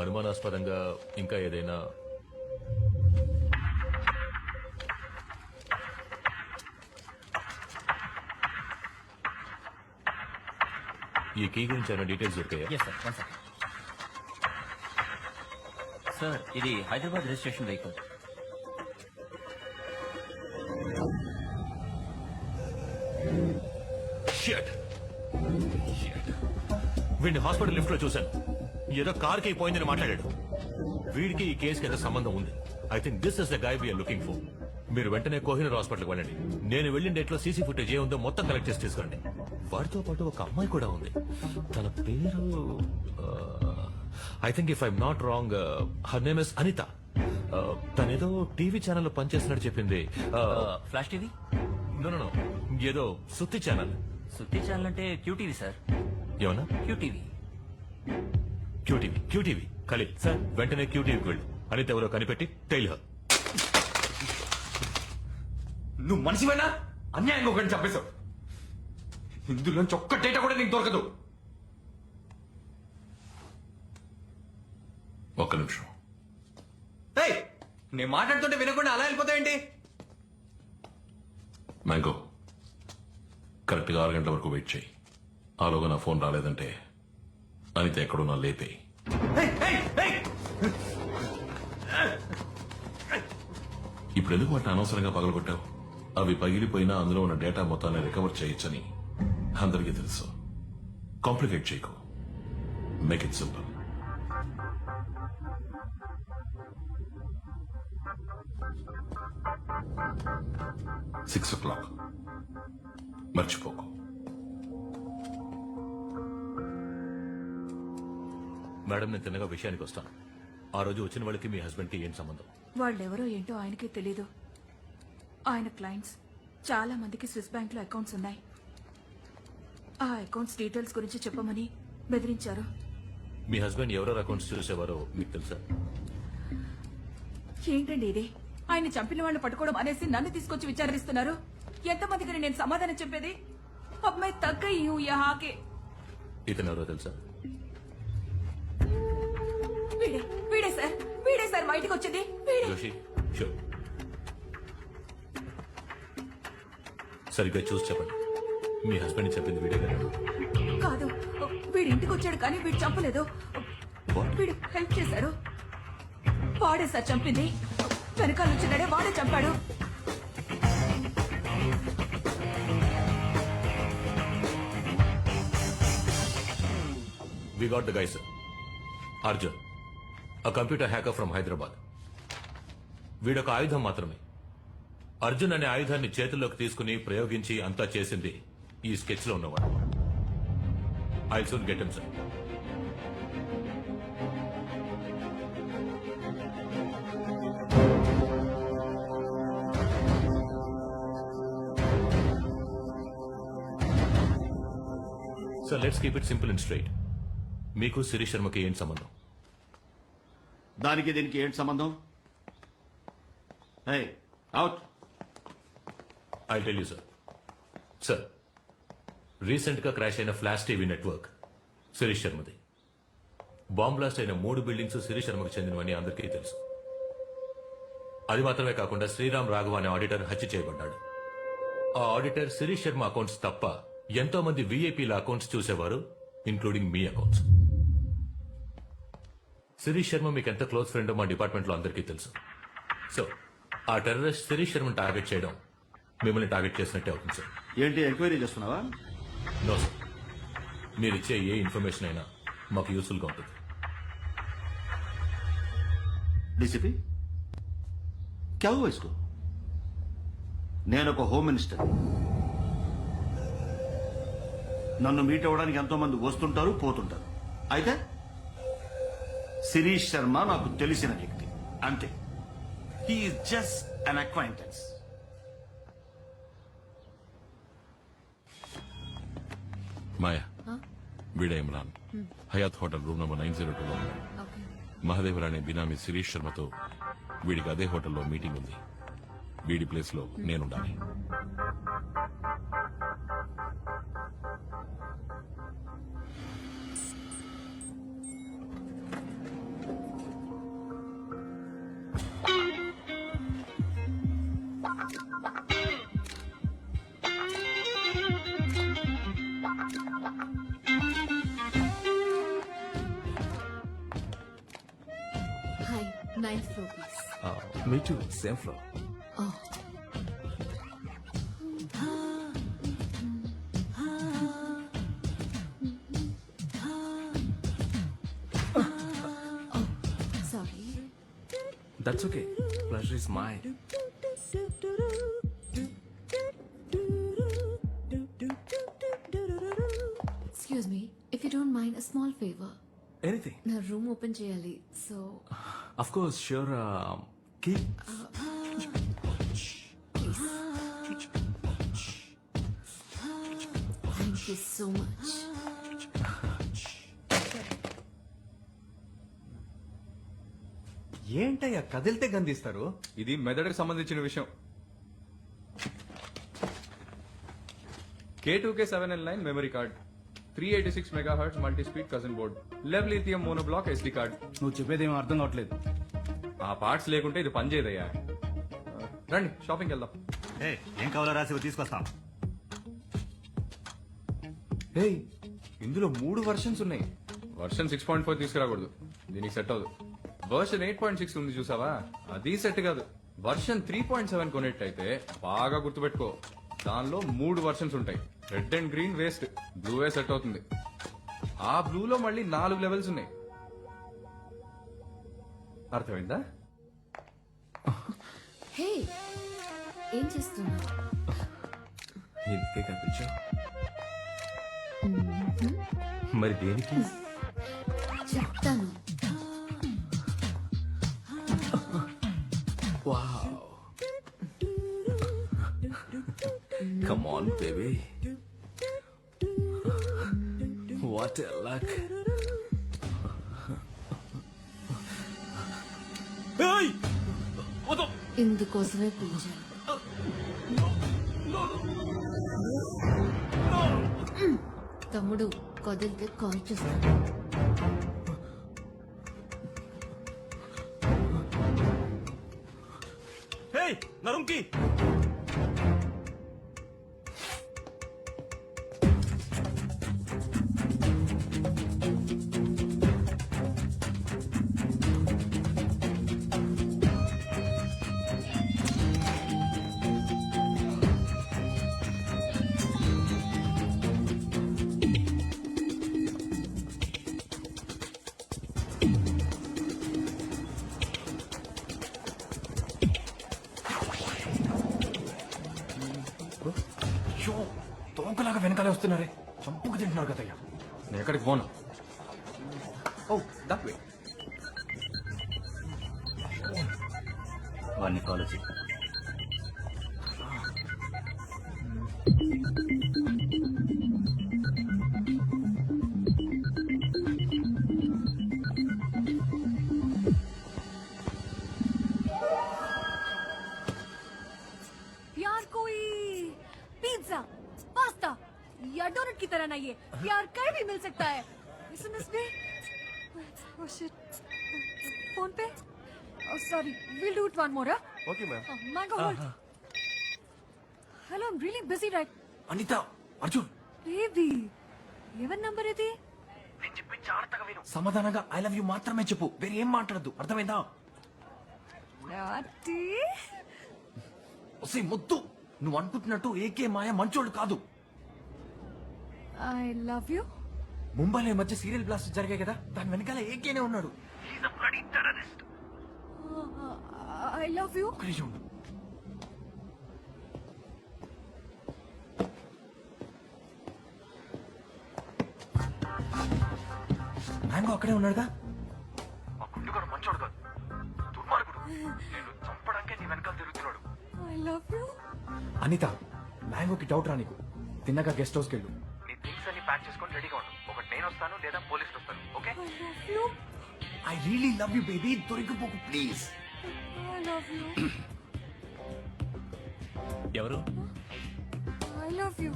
అనుమానాస్పదంగా ఇంకా ఏదైనా? ఈ కీ గురించి ఏమైనా డీటెయిల్స్ దొరికాయా? Yes sir, one second. Sir ఇది హైదరాబాద్ రిజిస్ట్రేషన్ వెహికల్. Shit. వీడిని హాస్పిటల్ లిఫ్ట్ లో చూశాను. ఏదో కార్ కి పోయిందని మాట్లాడాడు. వీడికి ఈ కేసుకి ఏదో సంబంధం ఉంది. I think this is the guy we're looking for. మీరు వెంటనే కోహినూర్ హాస్పిటల్కి వెళ్ళండి. నేను వెళ్ళిన డేట్ లో సీసీ ఫుటేజ్ ఏ ఉందో మొత్తం కలెక్ట్ చేసి తీసుకురండి. వారితో పాటు ఒక అమ్మాయి కూడా ఉంది. తన పేరు I think if I'm not wrong her name is Anitha. తనేదో టీవీ ఛానల్ లో పనిచేస్తున్నట్టు చెప్పింది. Flash TV? నో, ఏదో సుత్తి ఛానల్. సుత్తి ఛానల్ అంటే క్యూటీవీ సార్. ఏమన్నా? క్యూటీవీ. క్యూటీవీ. ఖలీల్ సార్, వెంటనే క్యూటీవీకి వెళ్ళు. అనిత ఎవరో కనిపెట్టి టైల్ హర్. నువ్వు మనిషివేనా? అన్యాయంగా ఒకటి చంపేశావు. ఇందులోంచి ఒక్క డేటా కూడా నీకు దొరకదు. ఒక్క నిమిషం. ఏయ్, నేను మాట్లాడుతుంటే వినకుండా అలా వెళ్ళిపోతాయండి. మ్యాంగో, కరెక్ట్గా 6 గంటల వరకు వెయిట్ చేయి. ఆలోగా నా ఫోన్ రాలేదంటే అనిత ఎక్కడున్నా లేపేయి. ఇప్పుడు ఎందుకు వాటిని అనవసరంగా పగలగొట్టావు? అవి పగిలిపోయినా అందులో ఉన్న డేటా మొత్తాన్ని రికవర్ చేయొచ్చని అందరికీ తెలుసు. కాంప్లికేట్ చేయకు. Make it simple. Six o'clock మర్చిపోకు. మేడం, నేను తిన్నగా విషయానికి వస్తాను. ఆ రోజు వచ్చిన వాళ్ళకి మీ హస్బెండ్ కి ఏం సంబంధం? వాళ్ళెవరో ఏంటో ఆయనకే తెలీదు. ఆయన క్లయింట్స్ చాలా మందికి స్విస్ బ్యాంక్ లో అకౌంట్స్ ఉన్నాయి. ఆ అకౌంట్స్ డీటెయిల్స్ గురించి చెప్పమని బెదిరించారు. మీ హస్బెండ్ ఎవరెవరు అకౌంట్స్ చూసేవారో మీకు తెలుసా? ఏంటండి ఇది? ఆయన చంపిన వాళ్ళు పట్టుకోవడం అనేసి నన్ను తీసుకొచ్చి విచారిస్తున్నారు. ఎంతమందికి నేను సమాధానం చెప్పేది? అమ్మాయి తగ్గ హాకే. ఇతను ఎవరో తెలుసా? వీడే సార్ బయటకు వచ్చింది. వీడే. జోషి, షో సరిగ్గా చూసి చెప్పండి. మీ హస్బెండ్ చెప్పింది వీడే కదా? కాదు, వీడి ఇంటికి వచ్చాడు కానీ వీడు చంపలేదు. వీడు హెల్ప్ చేశాడు. వాడే సార్ చంపింది. వెనకాల వచ్చినాడే వాడే చంపాడు. We got the guy, sir. Arjun, a computer hacker from Hyderabad. వీడొక ఆయుధం మాత్రమే. అర్జున్ అనే ఆయుధాన్ని చేతుల్లోకి తీసుకుని ప్రయోగించి అంతా చేసింది ఈ స్కెచ్ లో ఉన్నవాడు. I soon get him, sir. So let's keep it simple and straight. మీకు శిరీష్ శర్మకి ఏం సంబంధం? దానికి దీనికి ఏంటి సంబంధం? Out. I tell you, sir. Sir, recent గా క్రాష్ అయిన ఫ్లాష్ టీవీ నెట్వర్క్ శిరీష్ శర్మది. బాంబ్ బ్లాస్ట్ అయిన 3 బిల్డింగ్స్ శిరీష్ శర్మకు చెందినవని అందరికీ తెలుసు. అది మాత్రమే కాకుండా శ్రీరామ్ రాఘవ అనే ఆడిటర్ హత్య చేయబడ్డాడు. ఆ ఆడిటర్ శిరీష్ శర్మ అకౌంట్స్ తప్ప ఎంతో మంది వీఐపీల అకౌంట్స్ చూసేవారు, ఇంక్లూడింగ్ మీ అకౌంట్స్. శిరీష్ శర్మ మీకు ఎంత క్లోజ్ ఫ్రెండో మా డిపార్ట్మెంట్ లో అందరికీ తెలుసు. సో ఆ టెర్రరిస్ట్ శిరీష్ శర్మను టార్గెట్ చేయడం మిమ్మల్ని టార్గెట్ చేసినట్టే అవుతుంది, సార్. ఏంటి ఎంక్వైరీ చేస్తున్నావా? నో సార్, మీరిచ్చే ఏ ఇన్ఫర్మేషన్ అయినా మాకు యూస్ఫుల్ గా ఉంటుంది. డీసీపీ క్యా హువా ఇస్కో? నేను ఒక హోమ్ మినిస్టర్. నన్ను మీట్ అవ్వడానికి ఎంతో మంది వస్తుంటారు, పోతుంటారు. అయితే శిరీష్ శర్మ నాకు తెలిసిన వ్యక్తి, అంతే. He's just an acquaintance. Maya, వీడే Imran Hyatt hotel room number 902 లో ఉన్నాడు. ఓకే. మహదేవర్ అనే బినామీ శిరీష్ శర్మతో వీడికి అదే హోటల్లో మీటింగ్ ఉంది. వీడి ప్లేస్ లో నేనుండాలి. Hi 9th floor please. Me too same floor. Oh. Oh, sorry. That's okay, pleasure is mine. Excuse me, if you don't mind, a small favor. Anything. నా రూమ్ ఓపెన్ చేయాలి, so of course sure. Key. Thank you so much. ఏంటయ్యా కదిలితే గందిస్తారు? ఇది మెదడుకు సంబంధించిన విషయం. K2K7L9 memory card, 386 megahertz multi speed cousin board, lev lithium monoblock SD card. నువ్వు చెప్పేది ఏమీ అర్థం కావట్లేదు. ఆ పార్ట్స్ లేకుంటే ఇది పనిచేయదయ్యా. రండి షాపింగ్కి వెళ్దాం. ఏం కావాలో రాసి తీసుకొస్తాం. హే, ఇందులో 3 వర్షన్స్ ఉన్నాయి. వర్షన్ 6.4 తీసుకురాకూడదు, దీనికి సెట్ అవ్వదు. వర్షన్ 8.6 ఉంది చూసావా, అది సెట్ కాదు. వర్షన్ 3.7 కొనేట్టయితే బాగా గుర్తుపెట్టుకో, దానిలో 3 వర్షన్స్ ఉంటాయి. Red and green waste, blue way set అవుతుంది. ఆ బ్లూలో మళ్ళీ 4 లెవెల్స్ ఉన్నాయి. అర్థమైందా? హే, ఏం చేస్తున్నా? ఇందుకే కనిపించా. మరి దేనికి? చెప్తాను. Wow, come on baby, what a luck. ఇందుకోసమే పిలిచాను. తమ్ముడు కదిలితే కాల్ చేస్తాను. నా రూమ్ కి తోకలాగా వెనకాలే వస్తున్నారే, చంపుకు తింటున్నారు కదయ్యా. నేను ఎక్కడికి పోను. ఓ దట్ వే. వాడిని ఫాలో చేయి. प्यार कोई पिज्जा, पास्ता या डोनट की तरह नहीं है. प्यार कहीं भी मिल सकता है. SMS पे. Oh shit. फोन पे. Oh sorry. We'll do it one more. Okay ma'am. Mango hold. Hello, I'm really busy right. Anita, Arjun, Baby. ఎవరి నంబర్ ఇది? సమాధానంగా ఐ లవ్ యూ మాత్రమే చెప్పు, వేరే ఏం మాట్లాడద్దు. అర్థమైందా? నాటి. ఒసే ముద్దు, నువ్వు అనుకుంటున్నట్టు ఏకే మాయ మంచోడు కాదు. I love you. ముంబైలో ఈ మధ్య సీరియల్ బ్లాస్ట్ జరిగాయి కదా, దాని వెనకాల ఏకేనే ఉన్నాడు. I love you. ఒక్క నిమిషం ఉండు. మ్యాంగో అక్కడే ఉన్నాడుగా. ఆ గుండుగాడు మంచోడు కాదు, దుర్మార్గుడు. నేను చంపడానికే నీ వెనకాల తిరుగుతున్నాడు. I love you. అనిత, మ్యాంగోకి డౌట్ రా నీకు. తిన్నగా గెస్ట్ హౌస్కి వెళ్ళు. నీ థింగ్స్ అన్ని ప్యాక్ చేసుకొని రెడీగా ఉండు. ఒకటి నేను వస్తాను లేదా పోలీసులు వస్తారు. Okay? You, I really love you baby. దొరికిపోకు ప్లీజ్. I love you. ఎవరు I love you.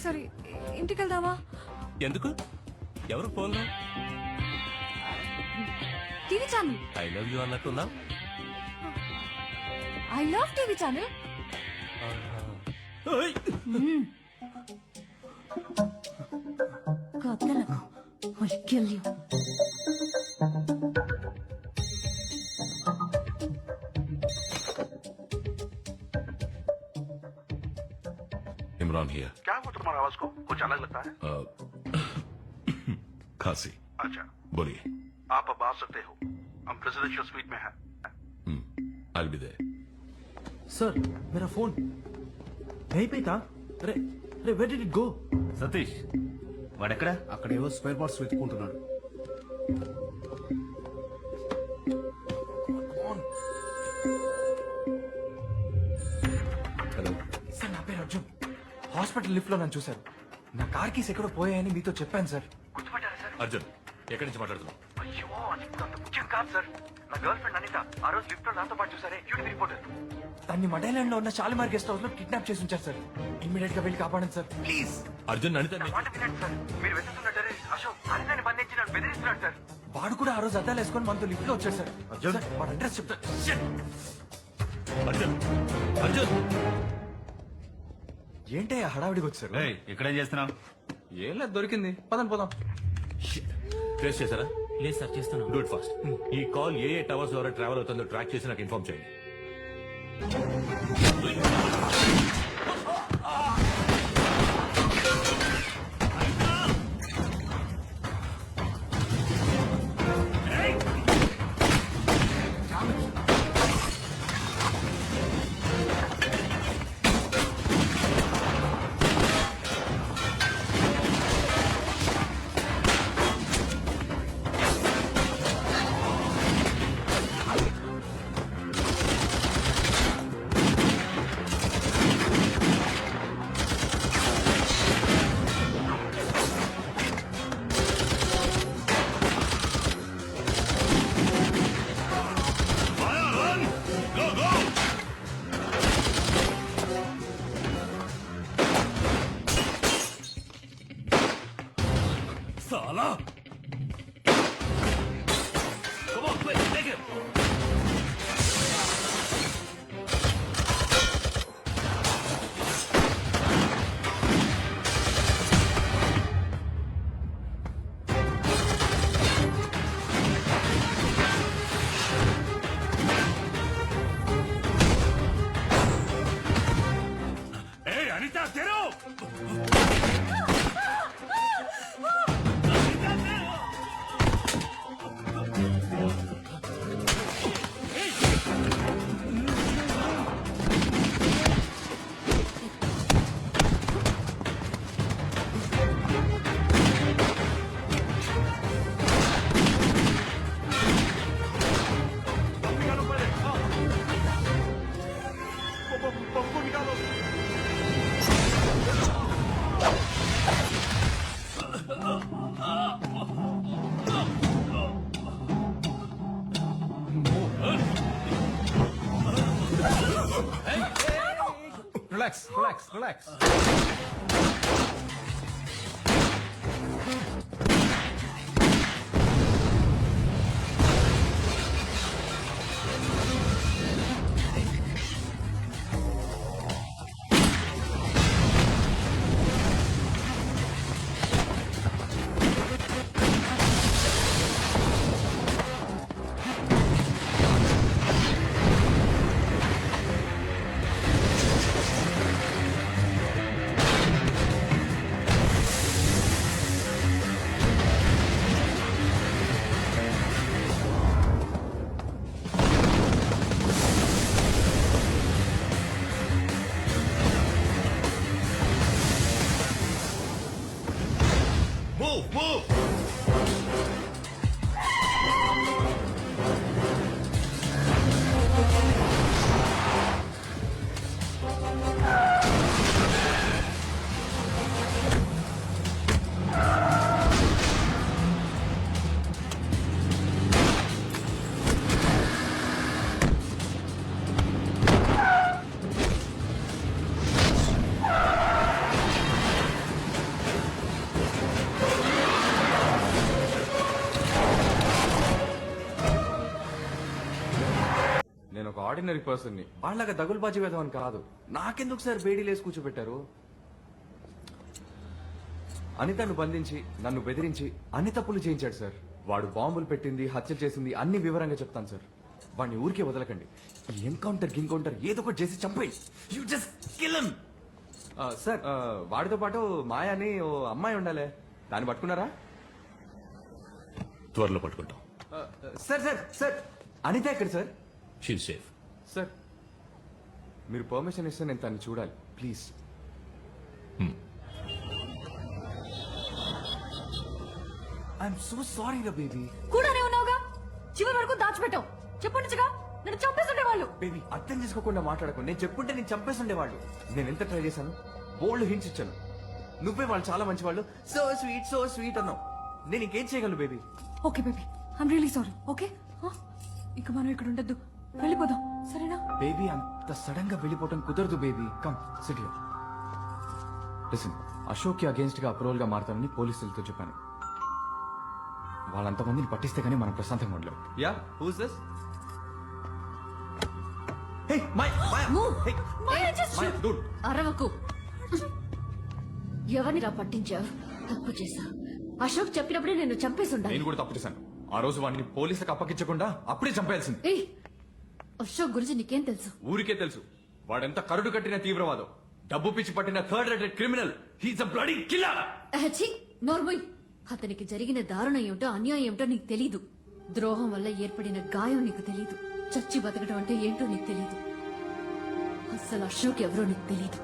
సారీ ఇంటికి వెళ్దామా? ఎందుకు ఎవరు phone TV channel. I love you అన్నట్టున్నా ఐ లవ్ టీవీ ఛానల్. కదలకు. I'll kill you. Imran here. क्या हुआ तुम्हारा आवाज को कुछ अलग लगता है? खांसी। अच्छा, बोलिए। आप अब आ सकते हो, हम प्रेसिडेंशियल स्वीट में हैं। I'll be there। सर मेरा फोन यहीं पे था। अरे अरे where did it go? Satish వాడెక్కడ? అక్కడేవో స్పేర్ పార్ట్స్ వెతుక్కుంటున్నాడు. హలో సార్ నా పేరు అర్జున్. హాస్పిటల్ లిఫ్ట్ లో నన్ను చూశారు. నా కార్ కీస్ ఎక్కడో పోయాయని మీతో చెప్పాను సార్. గుర్తుపట్టారా సార్? అర్జున్ ఎక్కడి నుంచి మాట్లాడుతున్నావు? అయ్యో అది ఇప్పుడు అంత ముఖ్యం కాదు సార్. నా గర్ల్ ఫ్రెండ్ అనిత ఆ రోజు లిఫ్ట్ లో నాతో పాటు చూసారే యూటీవీ రిపోర్టర్. దాన్ని మడైలాండ్ లో ఉన్న షాలిమార్ గెస్ట్ హౌస్ లో కిడ్నాప్ చేసి ఉంచారు సార్. ఇమ్మీడియట్ గా వెళ్ళి కాపాడండి సార్ ప్లీజ్. అర్జున్ అనిత నా మాట వినండి సార్. మీరు వెతుకుతున్న టెర్రరిస్ట్ అశోక్ అనితని బంధించి నన్ను బెదిరిస్తున్నాడు సార్. వాడు కూడా ఆ రోజు అద్దాలు వేసుకొని మనతో లిఫ్ట్ లో వచ్చాడు సార్. అర్జున్? సార్, వాడు అడ్రస్ చెప్తా. అర్జున్ అర్జున్ ఏంటయ్యా హడావిడికి వచ్చారు? ఇక్కడేం చేస్తున్నావు? ఏం లేదు, దొరికింది. పదండి పోదాం. ట్రేస్ చేశారా? లేదు సార్, చేస్తున్నాం. Do it fast. ఈ కాల్ ఏ టవర్స్ ద్వారా ట్రావెల్ అవుతుందో ట్రాక్ చేసి నాకు ఇన్ఫార్మ్ చేయండి. Sala! Come on, quick, take him! Hey, Anita, get out! Relax, relax, relax. Move, move! Ordinary person ని వాళ్ళగా దగులుబాజీ వేద్దామని కాదు. నాకెందుకు సార్ బేడీలేసి కూర్చోబెట్టారు? అనితను బంధించి నన్ను బెదిరించి అన్ని తప్పులు చేయించాడు సార్. వాడు బాంబులు పెట్టింది, హత్య చేసింది అన్ని వివరంగా చెప్తాను సార్. వాడిని ఊరికే వదలకండి. ఈ ఎన్కౌంటర్ ఏదో ఒకటి చేసి చంపేయండి. You just kill him. Sir వాడితో పాటు మాయ అని ఓ అమ్మాయి ఉండాలి, దాన్ని పట్టుకున్నారా? త్వరలో పట్టుకుంటాం. సార్ సార్ సార్ అనిత ఎక్కడ సార్? She safe. సార్ మీరు పర్మిషన్ ఇస్తే నేను తన్ని చూడాలి ప్లీజ్. ఐఎమ్ సో సారీ రా బేబీ. కూడానే ఉన్నావుగా, చివరి వరకు దాచిపెట్టావు. చెప్పొచ్చుగా, నన్ను చంపేస్తుండే వాళ్ళు. బేబీ అర్థం చేసుకోకుండా మాట్లాడకు. నేను చెప్పుంటే నేను చంపేస్తుండేవాళ్ళు. నేను ఎంత ట్రై చేశాను, బోల్డ్ హింట్స్ ఇచ్చాను. నువ్వే వాళ్ళు చాలా మంచి వాళ్ళు, సో స్వీట్ అన్నావు. నేను ఇంకేం చేయగలను baby? Okay baby, I'm really sorry. Okay, ఇక మనం ఇక్కడ ఉండొద్దు, వెళ్ళిపోదాం, సరేనా? బేబీ అంత సడన్ గా వెళ్ళిపోవటం కుదరదు baby. Come SIT here. Listen, Ashok కి అగేన్స్ట్ గా అప్రూవల్ గా మారతానని పోలీసులతో చెప్పాను. వాళ్ళంతమందిని పట్టిస్తే గానీ మనం ప్రశాంతంగా ఉండలేం. Yeah, who's this? Hey my dude. అరవకు. ఎవరినిరా పట్టించావు? తప్పు చేశా. అశోక్ చెప్పినప్పుడే నేను చంపేసి ఉండాలి. నేను కూడా తప్పు చేశాను. ఆ రోజు వాడిని పోలీసులకు అప్పగించకుండా అప్పుడే చంపేయాల్సింది. ఏయ్, అశోక్ గురించి నీకేం తెలుసు? ఊరికే తెలుసు. వాడెంత కరుడు కట్టిన తీవ్రవాదం, డబ్బు పిచ్చి పట్టిన third rated criminal. He's a bloody killer. అహచి, నోర్మోయ్. అతనికి జరిగిన దారుణం ఏమిటో, అన్యాయం ఏమిటో నీకు తెలీదు. ద్రోహం వల్ల ఏర్పడిన గాయం నీకు తెలీదు. చచ్చి బతకడం అంటే ఏంటో నీకు తెలీదు. అసలు అశోక్ ఎవరో నీకు తెలీదు.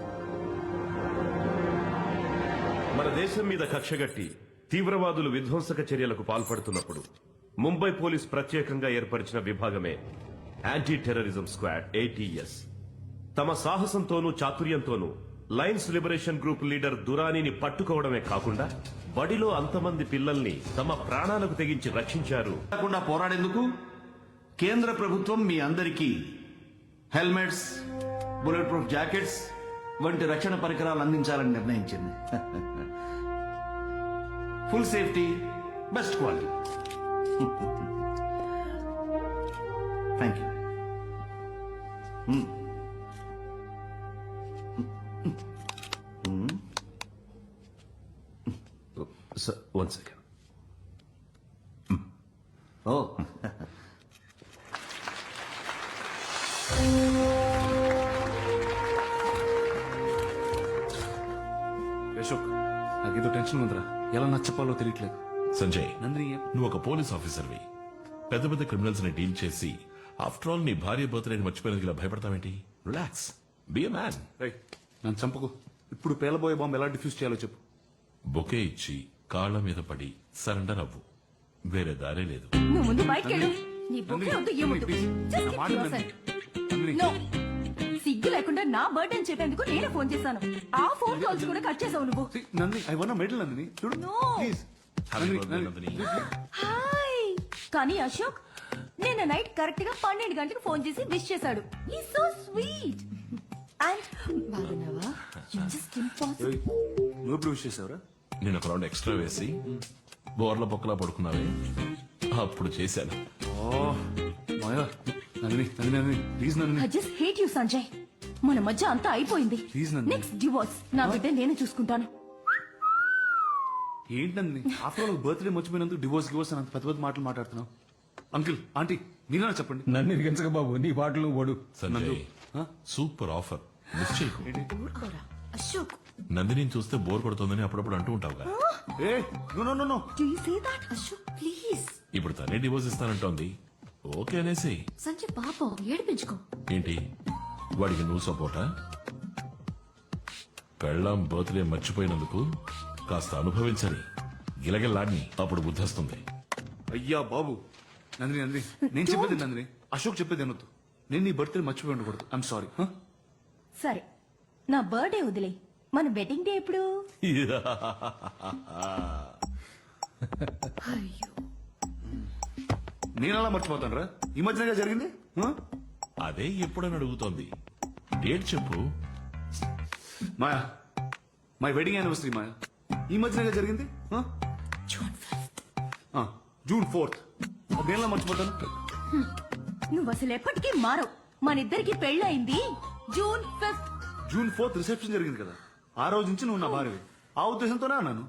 మన దేశం మీద కక్షగట్టి తీవ్రవాదులు విధ్వంసక చర్యలకు పాల్పడుతున్నప్పుడు ముంబై పోలీస్ ప్రత్యేకంగా ఏర్పరిచిన విభాగమే యాంటీ టెర్రరిజం స్క్వాడ్, ATS. తమ సాహసంతోనూ చాతుర్యంతోనూ లయన్స్ లిబరేషన్ గ్రూప్ లీడర్ దురానీని పట్టుకోవడమే కాకుండా బడిలో అంతమంది పిల్లల్ని తమ ప్రాణాలకు తెగించి రక్షించారు. కాకుండా పోరాడేందుకు కేంద్ర ప్రభుత్వం మీ అందరికీ హెల్మెట్స్, బుల్లెట్ ప్రూఫ్ జాకెట్స్ వంటి రక్షణ పరికరాలు అందించాలని నిర్ణయించింది. Full safety, best quality. Thank you. One second. ఓ, అశోక్, నాకేదో టెన్షన్ ఉందిరా, ఎలా నచ్చపాలో తెలియట్లేదు. సంజయ్, నందిని నువ్వు ఒక పోలీస్ ఆఫీసర్వి. పెద్ద పెద్ద క్రిమినల్స్ ని డీల్ చేసి ఆఫ్టర్ ఆల్ నీ భార్య బర్త్డేని మర్చిపోయినందుకు ఇలా భయపడతావేంటి? Relax, be a man. నన్ను చంపకు. ఇప్పుడు పేలబోయే బాంబు ఎలా డిఫ్యూజ్ చేయాలో చెప్పు. బొకే ఇచ్చి కాళ్ళ మీద పడి సరెండర్ అవ్వు. వేరే దారే లేదు. నువ్వు ముందు బయటికి వెళ్ళు. నీ బుక్కే వద్దు, ఏమొద్దు. please. Just నా keep మాట yourself. నందిని. No. సిగ్గు లేకుండా నా బర్త్డే అని చెప్పేందుకు నేనే ఫోన్ చేశాను. ఆ ఫోన్ కాల్స్ కూడా కట్ చేసావు నువ్వు. See, Nandini, I want a medal, Nandini. చూడు, No. please. Happy Nandini, birthday, Nandini. Nandini. Hi. కానీ అశోక్ నిన్న నైట్ కరెక్ట్ గా 12 గంటలకు ఫోన్ చేసి విష్ చేశాడు. ఈ సో స్వీట్. అండ్ బాగున్నావా? You just impossible. ఏయ్, నువ్వు ఎప్పుడు విష్ చేసావురా? నేను ఒక రౌండ్ ఎక్స్ట్రా వేసి బోర్ల బొక్కలా పడుకున్నావే, అప్పుడు చేశాను. Maya, Nandini, Nandini, Nandini, please Nandini. I just hate you Sanjay. మన మధ్య అంతా అయిపోయింది. Please, నందిని. Next divorce. నా బిడ్డ నేను చూసుకుంటాను. ఏంటి నందిని, ఆఫ్టర్ ఆల్ బర్త్డే మర్చిపోయినందుకు డివోర్స్ అని అంత పెద్ద పెద్ద మాటలు మాట్లాడుతున్నావు. అంకిల్, ఆంటీ, మీరైనా చెప్పండి. నన్ను ఇరిగించక బాబు, నీ పాటలు ఓడు. సంజయ్, ఆ? సూపర్ ఆఫర్, మిస్ చేయకు. ఊరుకోరా అశోక్. నందిని చూస్తే బోర్ కొడుతుందని అప్పుడప్పుడు అంటూ ఉంటావుగా. ఏ, no no no. Do you say that? Ashok please. ఇప్పుడు తనే డివోర్స్ ఇస్తానంటోంది. ఓకే అనేసి. సంజయ్ పాపం, ఏడిపించుకో. ఏంటి, వాడికి నువ్వు సపోర్టా? పెళ్ళాం బర్త్డే మర్చిపోయినందుకు కాస్త అనుభవించని గిలగిల్లాడిని, అప్పుడు బుద్ధొస్తుంది. అయ్యా బాబు, నందిని, నందిని, నేను చెప్పేది నందిని, అశోక్ చెప్పేది అనొద్దు. నేను నీ బర్త్డే మర్చిపోయి ఉండకూడదు. I'm sorry. సరే, నా బర్త్డే వదిలే. మన వెడ్డింగ్ డే ఎప్పుడు? అయ్యో, నేను అలా మర్చిపోతాను రా, ఈ మధ్యనగా జరిగింది. అదే ఎప్పుడని అడుగుతోంది. డేట్ చెప్పు. మాయా, మై వెడ్డింగ్ యానివర్సరీ మాయా, ఈ మధ్యనగా జరిగింది. June 4th. నేను మర్చిపోతాను. నువ్వు అసలు ఎప్పటికీ మారవు. మనిద్దరికి పెళ్ళయింది June 5th. June 4th reception జరిగింది కదా, ఆ రోజు నుంచి నువ్వు నా భార్యవి. ఆ ఉద్దేశంతోనే అన్నాను.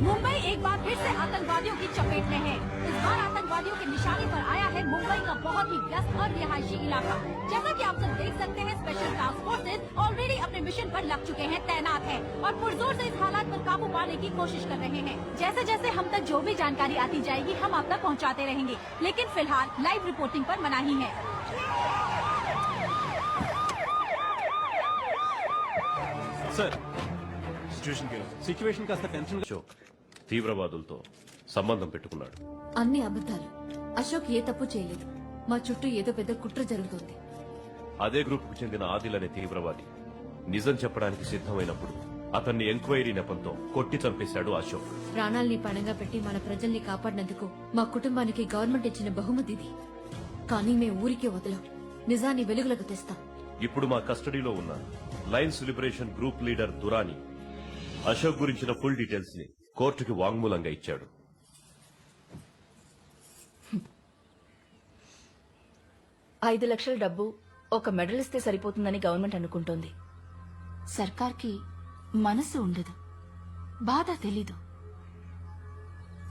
मुंबई एक बार फिर से आतंकवादियों की चपेट में है। इस बार आतंकवादियों के निशाने पर आया है मुंबई का बहुत ही व्यस्त और रिहायशी इलाका। जैसा कि आप सब देख सकते हैं, स्पेशल टास्क फोर्सेज ऑलरेडी अपने मिशन पर लग चुके हैं, तैनात हैं और पुरजोर से इस हालात पर काबू पाने की कोशिश कर रहे हैं। जैसे जैसे हम तक जो भी जानकारी आती जाएगी, हम आप तक पहुंचाते रहेंगे, लेकिन फिलहाल लाइव रिपोर्टिंग पर मनाही है। సార్ సిచ్యువేషన్ కాస్త టెన్షన్. అశోక్ తీవ్రవాదులతో సంబంధం పెట్టుకున్నాడు. అన్ని అబద్ధాలు. అశోక్ ఏ తప్పు చేయలేదు. మా చుట్టూ ఏదో పెద్ద కుట్ర జరుగుతోంది. అదే గ్రూప్ కు చెందిన ఆదిల్ అనే తీవ్రవాది నిజం చెప్పడానికి సిద్ధమైనప్పుడు అతన్ని ఎంక్వైరీ నెపంతో కొట్టి చంపేశాడు అశోక్. ప్రాణాల్ని పణంగా పెట్టి మన ప్రజల్ని కాపాడినందుకు మా కుటుంబానికి గవర్నమెంట్ ఇచ్చిన బహుమతి ఇది. కానీ మేము ఊరికే వదలం. నిజాన్ని వెలుగులకు తెస్తాం. ఇప్పుడు మా కస్టడీలో ఉన్న Lions liberation group leader Durani Ashok గురించిన ఫుల్ డీటెయిల్స్ ని కోర్టుకి వాంగ్మూలంగా ఇచ్చాడు. 5 లక్షల డబ్బు ఒక మెడల్ ఇస్తే సరిపోతుందని గవర్నమెంట్ అనుకుంటోంది. సర్కార్కి మనసు ఉండదు, బాధ తెలీదు.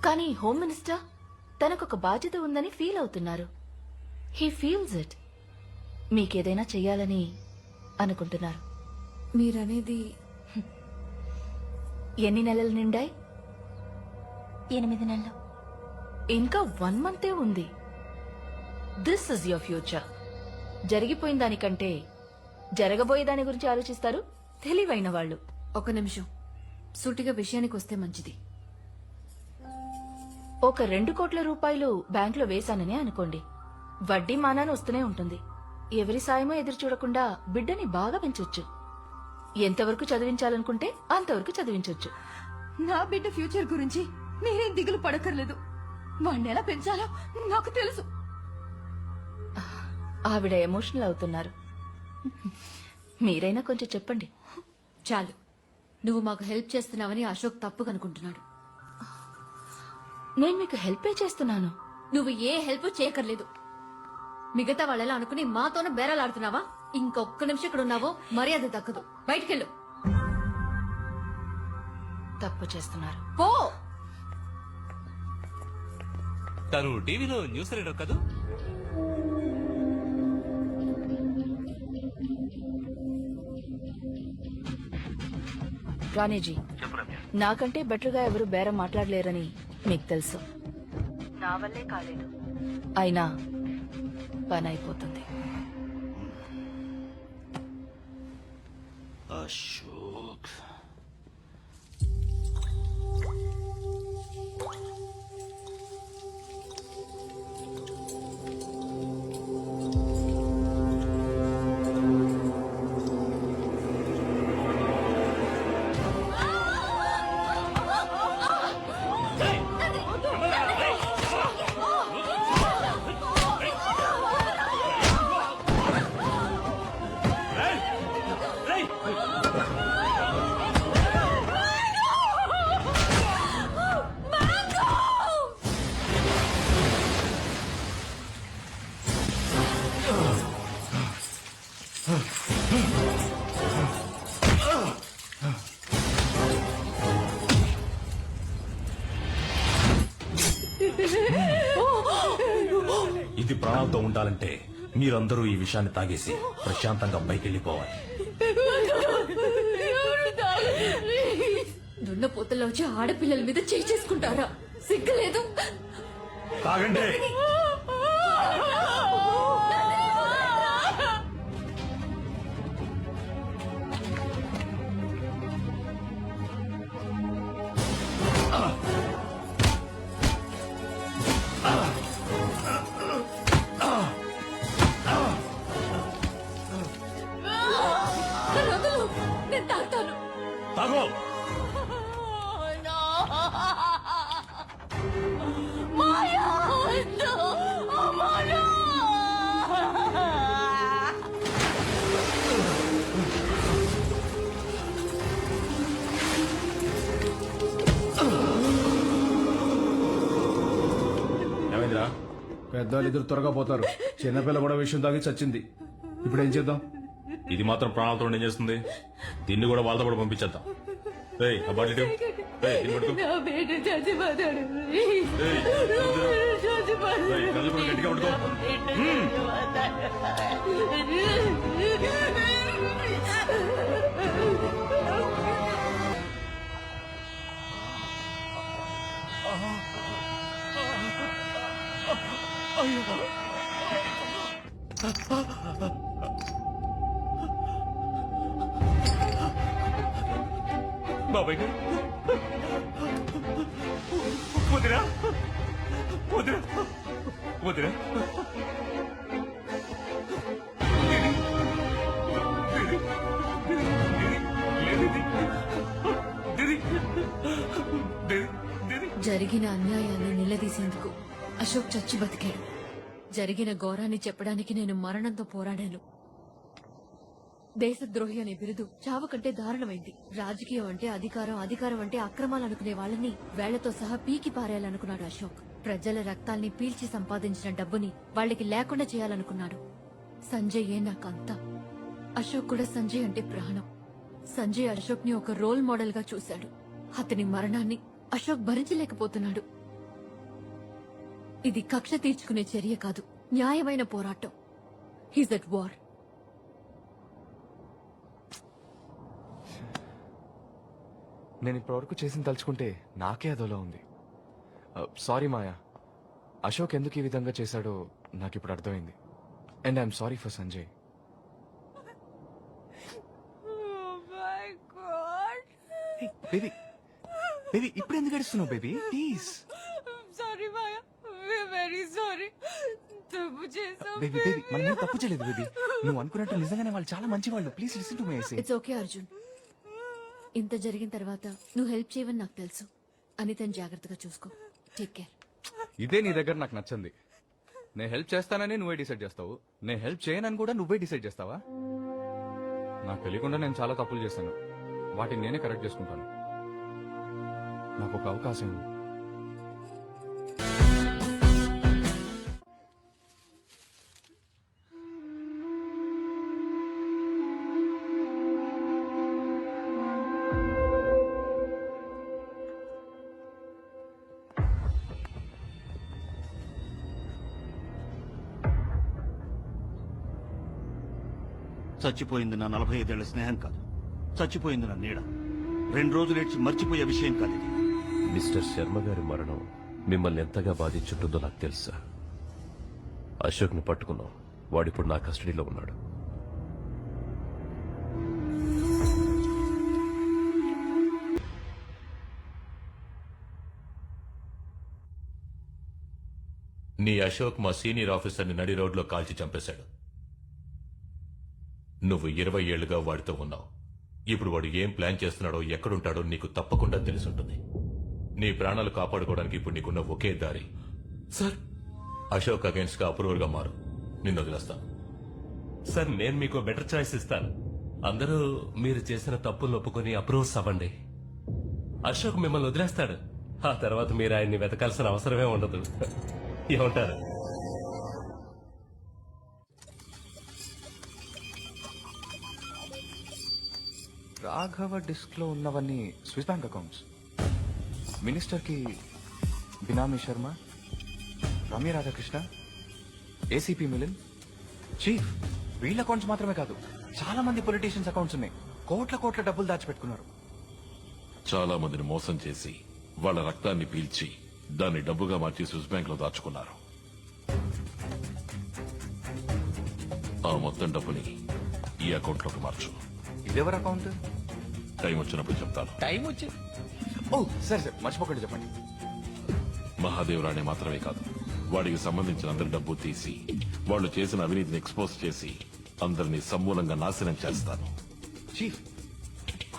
కానీ హోమ్ మినిస్టర్ తనకొక బాధ్యత ఉందని ఫీల్ అవుతున్నారు. He feels it. మీకేదైనా చెయ్యాలని అనుకుంటున్నారు. మీరనేది ఎన్ని నెలలు నిండాయి? 8 నెలలు. ఇంకా 1 మంతే ఉంది. This is your future. జరిగిపోయిన దానికంటే జరగబోయే దాని గురించి ఆలోచిస్తారు తెలివైన వాళ్ళు. ఒక నిమిషం, సూటిగా విషయానికి వస్తే మంచిది. ఒక 2 కోట్ల రూపాయలు బ్యాంకులో వేశానని అనుకోండి. వడ్డీ మానాన్ని వస్తూనే ఉంటుంది. ఎవరి సాయమో ఎదురు చూడకుండా బిడ్డని బాగా పెంచొచ్చు. ఎంతవరకు చదివించాలనుకుంటే అంతవరకు చదివించొచ్చు. నా బిడ్డ ఫ్యూచర్ గురించి మీరేం దిగులు పడక్కర్లేదు. వాణ్ణి ఎలా పెంచాలో నాకు తెలుసు. ఆవిడ ఎమోషనల్ అవుతున్నారు. మీరైనా కొంచెం చెప్పండి. చాలు. నువ్వు మాకు హెల్ప్ చేస్తున్నావని అశోక్ తప్పు కనుకుంటున్నాడు. నేను మీకు హెల్పే చేస్తున్నాను. నువ్వు ఏ హెల్ప్ చేయక్కర్లేదు. మిగతా వాళ్ళలా అనుకుని మాతోనే బేరాలాడుతున్నావా? ఇంకొక్క నిమిషం ఇక్కడ ఉన్నావో మర్యాద దక్కదు. బయటికెళ్ళు. తప్పు చేస్తున్నారు. పో. తను టీవీలో న్యూస్ రీడర్ కదూ? రాణేజీ, నాకంటే బెటర్గా ఎవరు బేరం మాట్లాడలేరని మీకు తెలుసు. నా వల్లే కాలేదు, అయినా పని అయిపోతుంది. అశోక్ ఇది ప్రాణాలతో ఉండాలంటే మీరందరూ ఈ విషయాన్ని తాగేసి ప్రశాంతంగా పైకెళ్ళిపోవాలి. దున్నపోతల్లో వచ్చి ఆడపిల్లల మీద చేయి చేసుకుంటారా? సిగ్గులేదు? తాగండి. నేను తాగుతాను. తాగో. మాయా! మాయా! పెద్దవాళ్ళు ఇద్దరు త్వరగా పోతారు. చిన్నపిల్ల కూడా విషయం తాగి చచ్చింది. ఇప్పుడు ఏం చేద్దాం? ఇది మాత్రం ప్రాణాలతో ఏం చేస్తుంది? దీన్ని కూడా వాళ్ళతో కూడా పంపించేద్దాం. ఏయ్, ఆ బాటిల్ ఇటు. ఏయ్, దీన్ని పట్టుకో. ఏయ్, ఏయ్, కళ్ళు కూడా గట్టిగా పట్టుకో. బాబాయ్ గారు వదిరా వదిరా వదిరా జరిగిన అన్యాయాన్ని నిలదీసేందుకు అశోక్ చచ్చి బతికాడు. జరిగిన ఘోరాన్ని చెప్పడానికి నేను మరణంతో పోరాడాను. దేశద్రోహి అనే బిరుదు చావు కంటే దారుణమైంది. రాజకీయం అంటే అధికారం, అధికారం అంటే అక్రమాలు అనుకునే వాళ్ళని వేళ్లతో సహా పీకి పారేయాలనుకున్నాడు అశోక్. ప్రజల రక్తాల్ని పీల్చి సంపాదించిన డబ్బుని వాళ్ళకి లేకుండా చేయాలనుకున్నాడు. సంజయ్ నాకంతా. అశోక్ కూడా సంజయ్ అంటే ప్రాణం. సంజయ్ అశోక్ ని ఒక రోల్ మోడల్ గా చూశాడు. అతని మరణాన్ని అశోక్ భరించలేకపోతున్నాడు. ఇది కక్ష తీర్చుకునే చర్య కాదు, న్యాయమైన పోరాటం. He's at war. నేను ఇప్పటివరకు చేసింది తలుచుకుంటే నాకే అదోలా ఉంది. సారీ మాయా, అశోక్ ఎందుకు ఈ విధంగా చేశాడో నాకు ఇప్పుడు అర్థమైంది. And I'm sorry for Sanjay. Baby baby ఇప్పుడు ఎందుకు ఏడుస్తున్నావు baby? Please. Sorry Maya, very sorry. తప్పు చేసాం. బేబీ బేబీ మనం ఏం తప్పు చేయలేదు బేబీ. నువ్వు అనుకున్నట్టు నిజంగానే వాళ్ళు చాలా మంచి వాళ్ళు. Please listen to me. It's okay Arjun. ఇంత జరిగిన తర్వాత నువ్వు హెల్ప్ చేయవని నాకు తెలుసు. అనితని జాగ్రత్తగా చూసుకో. Take care. ఇదే నీ దగ్గర నాకు నచ్చింది. నేను హెల్ప్ చేస్తానని నువ్వే డిసైడ్ చేస్తావు, నేను హెల్ప్ చేయనని కూడా నువ్వే డిసైడ్ చేస్తావా? నాకు తెలియకుండా నేను చాలా తప్పులు చేశాను. వాటిని నేనే కరెక్ట్ చేసుకుంటాను. నాకు ఒక అవకాశం ఇవ్వు. చచ్చిపోయింది నా 45 ఏళ్ల స్నేహం కాదు, చచ్చిపోయింది నా నీడ. 2 రోజులు ఏడ్చి మర్చిపోయే విషయం కాదు ఇది. మిస్టర్ శర్మ గారి మరణం మిమ్మల్ని ఎంతగా బాధించుంటుందో నాకు తెలుసా. అశోక్ని పట్టుకున్నాం, వాడిప్పుడు నా కస్టడీలో ఉన్నాడు. నీ అశోక్ మా సీనియర్ ఆఫీసర్ని నడి రోడ్లో కాల్చి చంపేశాడు. నువ్వు 20 ఏళ్లుగా వాడితో ఉన్నావు. ఇప్పుడు వాడు ఏం ప్లాన్ చేస్తున్నాడో, ఎక్కడుంటాడో నీకు తప్పకుండా తెలుసుంటుంది. నీ ప్రాణాలు కాపాడుకోవడానికి ఇప్పుడు నీకున్న ఒకే దారి, సార్, అశోక్ అగేన్స్ట్ గా అప్రూవర్ గా మారు. నిన్ను వదిలేస్తాను. సార్, నేను మీకు బెటర్ చాయిస్ ఇస్తాను. అందరూ మీరు చేసిన తప్పులు ఒప్పుకొని అప్రూవ్స్ అవ్వండి. అశోక్ మిమ్మల్ని వదిలేస్తాడు. ఆ తర్వాత మీరు ఆయన్ని వెతకాల్సిన అవసరమే ఉండదు. ఏమంటారు? రాఘవ డిస్క్ లో ఉన్నవన్నీ స్విస్ బ్యాంక్ అకౌంట్స్. మినిస్టర్ కి బినామీ శర్మ, రమ్య రాధాకృష్ణ, ఏసీపీ మిలిన్, చీఫ్. వీళ్ళ అకౌంట్స్ మాత్రమే కాదు, చాలా మంది పొలిటీషియన్స్ అకౌంట్స్ ఉన్నాయి. కోట్ల డబ్బులు దాచిపెట్టుకున్నారు. చాలా మందిని మోసం చేసి వాళ్ళ రక్తాన్ని పీల్చి దాన్ని డబ్బుగా మార్చి స్విస్ బ్యాంక్ లో దాచుకున్నారు. ఆ మొత్తం డబ్బుని ఈ అకౌంట్ లోకి మార్చు. ఇదెవరి అకౌంట్? టైం వచ్చినప్పుడు చెప్తాను. టైం వచ్చి ఓ సరే మర్చిపోకండి చెప్పండి. మహాదేవరాణి మాత్రమే కాదు, వాడికి సంబంధించిన అందరి డబ్బు తీసి వాళ్ళు చేసిన అవినీతిని ఎక్స్పోజ్ చేసి అందరినీ సమూలంగా నాశనం చేస్తాను. Chief,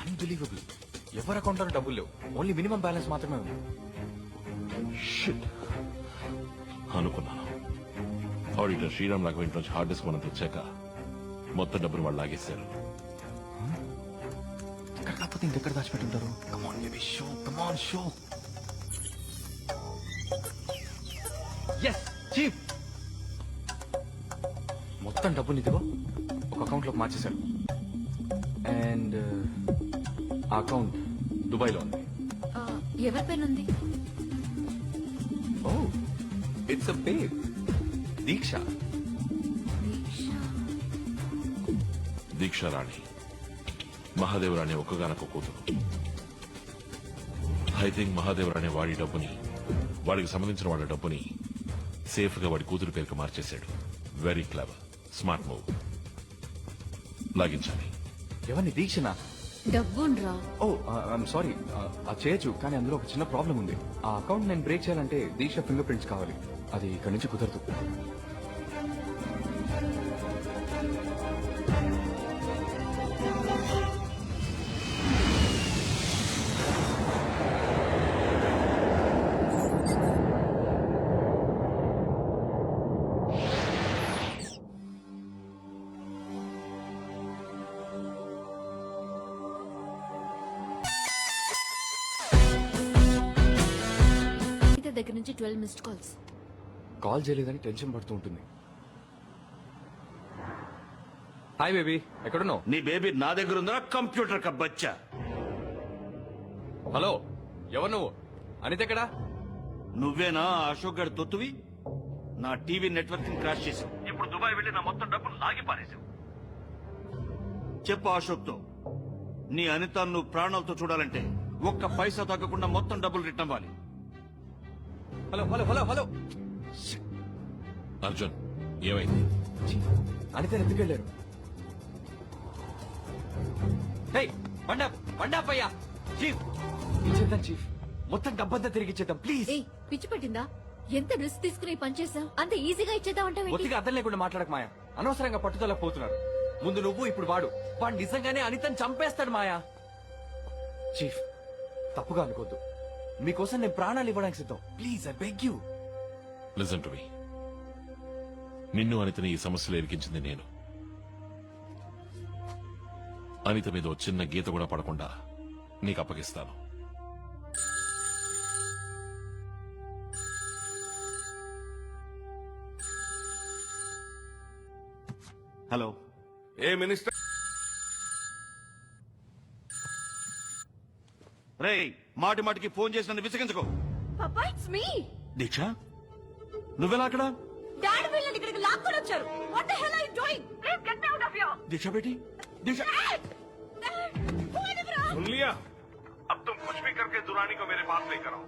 unbelievable. ఎవరి అకౌంట్ లో డబ్బులు లేవు, ఓన్లీ మినిమం బ్యాలెన్స్ మాత్రమే ఉంది. షిట్ అనుకున్నాను. ఆడిటర్ శ్రీరామ్ రాఘవ ఇంటి నుంచి హార్డ్ డిస్క్ మనం తెచ్చాక మొత్తం డబ్బులు వాళ్ళు లాగేశారు. ఇక్కడ కాకపోతే ఇంకెక్కడ దాచిపెట్టుంటారు? Come on baby, show, come on show. Yes chief, మొత్తం డబ్బుని ఇదిగో ఒక అకౌంట్ లోకి మార్చేశారు. అండ్ ఆ అకౌంట్ దుబాయ్ లో ఉంది. ఎవరి పేరు ఉంది? ఓ ఇట్స్ అ బేబ్, దీక్ష. దీక్షారాణి మహాదేవరాణి ఒక్కగానొక్క కూతురు. ఐ థింక్ మహాదేవరాణి వాడి డబ్బుని, వాడికి సంబంధించిన వాడి డబ్బుని సేఫ్ గా వాడి కూతురు పేరుకు మార్చేశాడు. Very clever, smart move. లాగించాలి. ఎవరిని? దీక్షనా? డబ్బుండ్రా. ఓ ఐఎమ్ సారీ, అది చేయొచ్చు, కానీ అందులో ఒక చిన్న ప్రాబ్లం ఉంది. ఆ అకౌంట్ నేను బ్రేక్ చేయాలంటే దీక్ష ఫింగర్ ప్రింట్స్ కావాలి. అది ఇక్కడ నుంచి కుదరదు. దగ్గర నుంచి 12 మిస్డ్ కాల్స్. కాల్ చేయలేదని టెన్షన్ పడుతూ ఉంటుంది. హాయ్ బేబీ, ఎక్కడున్నావు? నీ బేబీ నా దగ్గర ఉందా? కంప్యూటర్ కా బచ్చా. హలో, ఎవరు నువ్వు? అనిత ఎక్కడా? నువ్వేనా అశోక్ గడి తొత్తువి? నా టీవీ నెట్వర్క్ క్రాష్ చేసావు. ఇప్పుడు దుబాయ్ వెళ్ళి నా మొత్తం డబ్బులు లాగి పారేసావు. చెప్పు అశోక్ తో, నీ అనిత నువ్వు ప్రాణాలతో చూడాలంటే ఒక్క పైసా తగ్గకుండా మొత్తం డబ్బులు రిటర్న్ అవ్వాలి. Hello hello hello hello. Arjun, ఏమైంది? అనిత ఎందుకు వెళ్ళారు? పండాపయ్యా చీఫ్, ఇచ్చేద్దాం చీఫ్, మొత్తం డబ్బంతా తిరిగి ఇచ్చేద్దాం ప్లీజ్. ఏయ్, పిచ్చి పట్టిందా? ఎంత రిస్క్ తీసుకుని ఈ పని చేసావు? అంత ఈజీగా ఇచ్చేద్దాం అంటే ఒత్తిగా అర్థం లేకుండా మాట్లాడక మాయా. అనవసరంగా పట్టుదల పోతున్నారు. ముందు నువ్వు, ఇప్పుడు వాడు నిజంగానే అనితని చంపేస్తాడు మాయా. చీఫ్, తప్పుగా అనుకోద్దు, మీకోసం నేను ప్రాణాలు ఇవ్వడానికి సిద్ధం. Please I beg you. Listen to me. నిన్ను అనితని ఈ సమస్యలో ఇరికించింది నేను. అనిత మీద ఓ చిన్న గీత కూడా పడకుండా నీకు అప్పగిస్తాను. హలో, ఏ మినిస్టర్? రేయ్, మాటి మాటికి ఫోన్ చేసి నన్ను విసిగించుకో. పాపా, ఇట్స్ మీ. దీక్ష, నువ్వెలా అక్కడ? డాడీ వీళ్ళని ఇక్కడికి లాక్కొని వచ్చారు. What the hell are you doing? Please get me out of here. Diksha బేటీ, దీక్ష. सुन लिया? अब तुम कुछ भी करके दुरानी को मेरे पास लेकर आओ,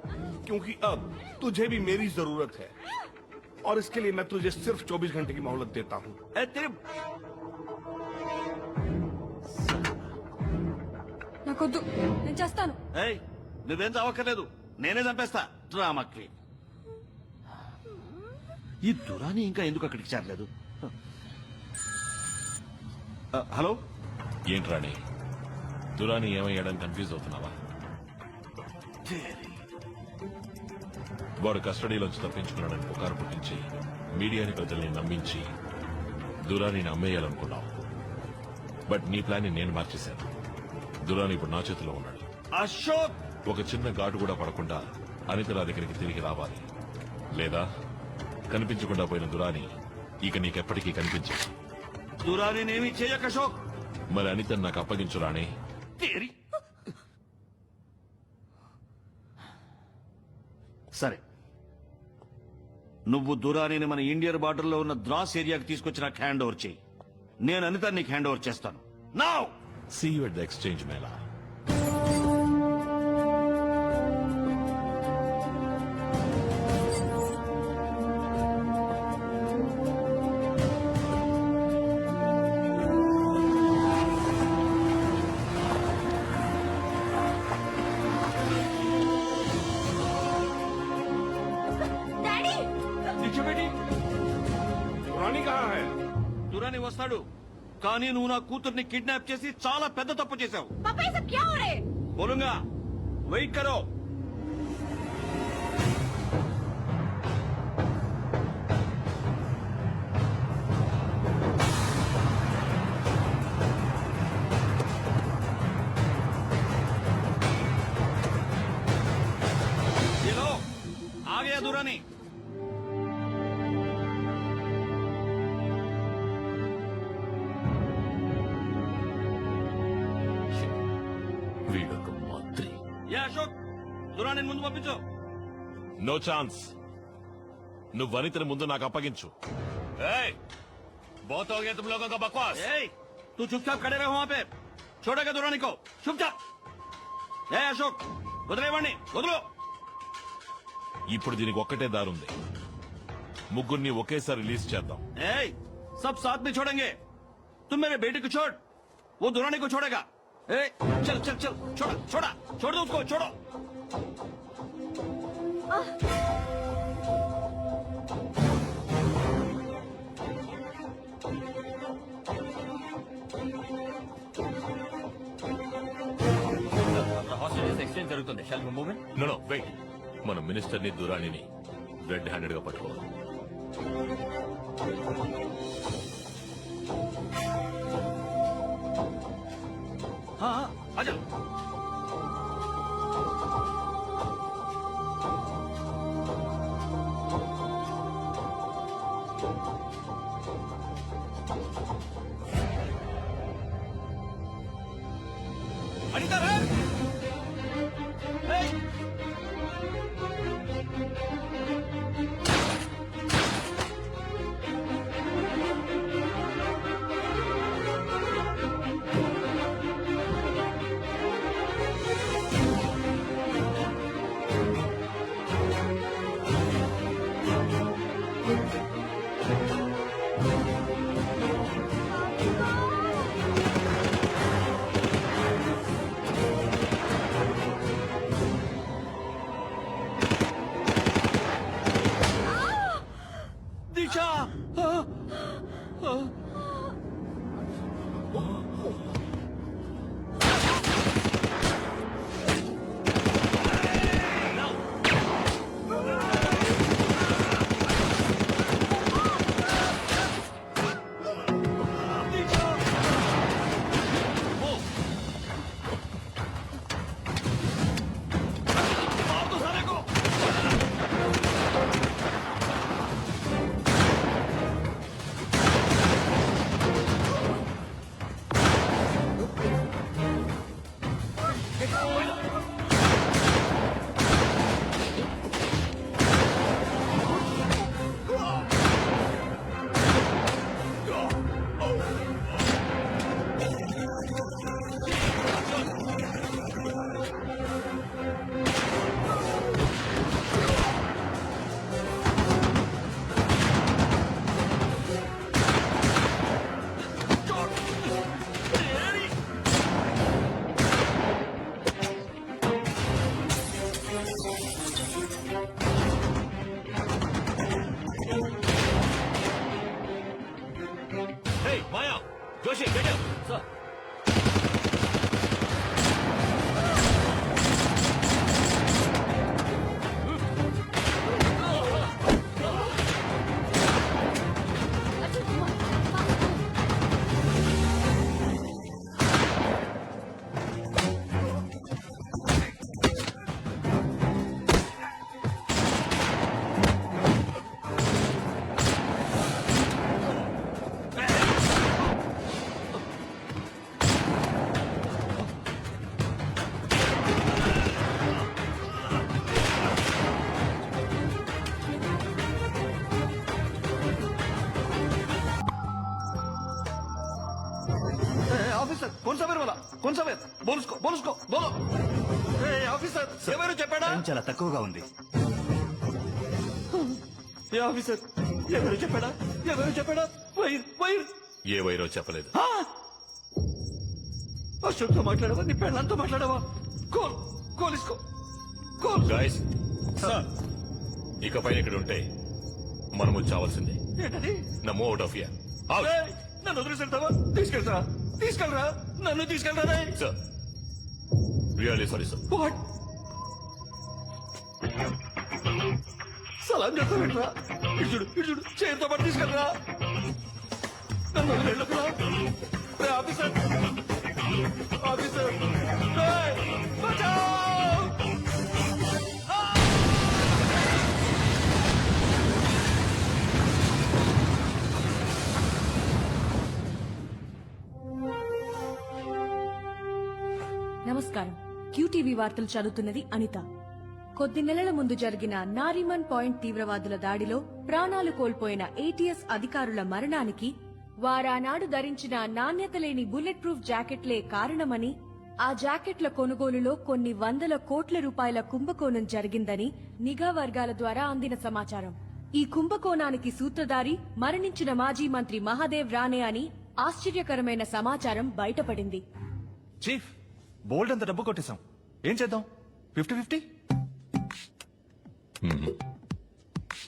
क्योंकि अब तुझे भी मेरी जरूरत है और इसके लिए मैं तुझे सिर्फ 24 घंटे की मोहलत देता हूँ. నాకొద్దు, నేను చేస్తాను. ఏయ్, నువ్వేం చావక్కర్లేదు, నేనే చంపేస్తా. Drama queen. ఈ దురాని ఇంకా ఎందుకు అక్కడికి చేరలేదు? హలో, ఏంట్రాణి, దురాని ఏమయ్యాడని కన్ఫ్యూజ్ అవుతున్నావా? వాడు కస్టడీలోంచి తప్పించుకున్నాడని పుకారు పుట్టించి మీడియాని ప్రజల్ని నమ్మించి దురానిని అమ్మేయాలనుకున్నావు. బట్ నీ ప్లాన్ ని నేను మార్చేశాను. దురాని ఇప్పుడు నా చేతిలో ఉన్నాడు. అశోక్, ఒక చిన్న ఘాటు కూడా పడకుండా అనిత నా దగ్గరికి తిరిగి రావాలి. లేదా కనిపించకుండా పోయిన దురాని ఇక నీకెప్పటికీ కనిపించదు. దురానినేమీ చేయక అశోక్. మరి అనితను నాకు అప్పగించు రాణి. సరే, నువ్వు దురానిని మన ఇండియన్ బార్డర్ లో ఉన్న ద్రాస్ ఏరియాకి తీసుకొచ్చి నాకు హ్యాండ్ ఓవర్ చేయి. నేను అనిత నీకు హ్యాండ్ ఓవర్ చేస్తాను. Now See you at the exchange mela. Daddy, Diksha బేటీ, दुरानी कहाँ है? దురాని వస్తాడు, కానీ నువ్వు నా కూతుర్ని కిడ్నాప్ చేసి చాలా పెద్ద తప్పు చేశావు. पापा ये सब क्या हो रहा है? బోలుంగా, వెయిట్ కరో. ये लो, आ गया दुरानी. దురాని ముందు పంపించు. No chance. నువ్వు వనితని ముందు నాకు అప్పగించు. बहुत हो गया तुम लोगों का बकवास. ఏయ్, तू चुपचाप खड़े रहो वहां पे. छोड़ेगा दुरानी को. चुपचाप. ఏ అశోక్, వదిలేవాడిని, వదులు. ఇప్పుడు దీనికి ఒక్కటే దారుంది. ముగ్గురిని ఒకేసారి రిలీజ్ చేద్దాం. ఏయ్, सब साथ में छोड़ेंगे. तुम मेरे बेटे को छोड़, वो दुरानी को छोड़ेगा. ए, चल चल चल, छोड़ा छोड़ा, छोड़ दो उसको, छोड़ो. హాస్టల్ ఎక్స్చేంజ్ జరుగుతుంది. Shall we move in? No wait. మన మినిస్టర్ ని దురాణిని రెడ్ హ్యాండెడ్ గా పట్టుకోవాలి. हाँ हाँ, आजा. अनीता रे. Hey! दिशा. Hey, Maya, Joshi, get up. Sir. Officer कौन सा वेर वाला कौन सा वेर बोल उसको बोलो. ऑफिसर ఎవరు చెప్పాడా? చాలా తక్కువగా ఉంది. ఏ ఆఫీసర్ ఎవరు చెప్పాడా? వైర్. ఏ వైరో చెప్పలేదు. అశోక్ తో మాట్లాడవా? నీ పెళ్ళంతో మాట్లాడవా? కోల్ ఇసుకో. గాయస్, ఇక పైన ఇక్కడ ఉంటే మనము చావాల్సిందే. ఏంటది? నా మూవ్ అవుట్ ఆఫ్ హియర్. ఏయ్, నన్ను వదిలేసేళ్తావా? తీసుకెళ్ళరా నన్ను తీసుకెళ్ళరా. Sir, really sorry sir. What? సలాం చెప్తావేంట్రా? ఇడు చేతితో పాటు తీసుకెళ్ళరా. నన్ను వదిలేళ్ళకురా. ఆఫీసర్ ఏయ్, బచావ్! నమస్కారం. క్యూటీవీ వార్తలు చదువుతున్నది అనిత. కొద్ది నెలల ముందు జరిగిన నారిమన్ పాయింట్ తీవ్రవాదుల దాడిలో ప్రాణాలు కోల్పోయిన ఏటీఎస్ అధికారుల మరణానికి వారానాడు ధరించిన నాణ్యత లేని బుల్లెట్ ప్రూఫ్ జాకెట్లే కారణమని, ఆ జాకెట్ల కొనుగోలులో కొన్ని వందల కోట్ల రూపాయల కుంభకోణం జరిగిందని నిఘా వర్గాల ద్వారా అందిన సమాచారం. ఈ కుంభకోణానికి సూత్రధారి మరణించిన మాజీ మంత్రి మహాదేవ్ రానే అని ఆశ్చర్యకరమైన సమాచారం బయటపడింది. చీఫ్ బోల్డ్ అంత డబ్బు కొట్టేశాం, ఏం చేద్దాం? 50-50?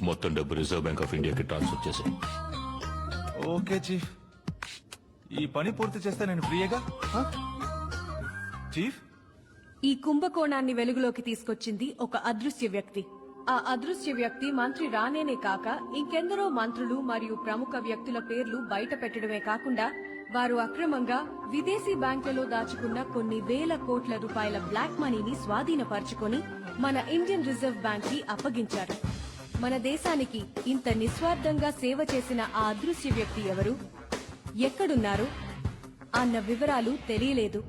మొత్తం డబ్బు రిజర్వ్ బ్యాంక్ ఆఫ్ ఇండియాకి ట్రాన్స్ఫర్ చేసి ఓకే చీఫ్, ఈ పని పూర్తి చేస్తే నేను ఫ్రీయేగా? చీఫ్ ఈ కుంభకోణాన్ని వెలుగులోకి తీసుకొచ్చింది ఒక అదృశ్య వ్యక్తి. ఆ అదృశ్య వ్యక్తి మంత్రి రానేనే కాక ఇంకెందరో మంత్రులు మరియు ప్రముఖ వ్యక్తుల పేర్లు బయట పెట్టడమే కాకుండా వారు అక్రమంగా విదేశీ బ్యాంకులలో దాచుకున్న కొన్ని వేల కోట్ల రూపాయల బ్లాక్ మనీని స్వాధీనపరచుకొని మన ఇండియన్ రిజర్వ్ బ్యాంక్ కి అప్పగించారు. మన దేశానికి ఇంత నిస్వార్థంగా సేవ చేసిన ఆ అదృశ్య వ్యక్తి ఎవరు, ఎక్కడున్నారు అన్న వివరాలు తెలియలేదు.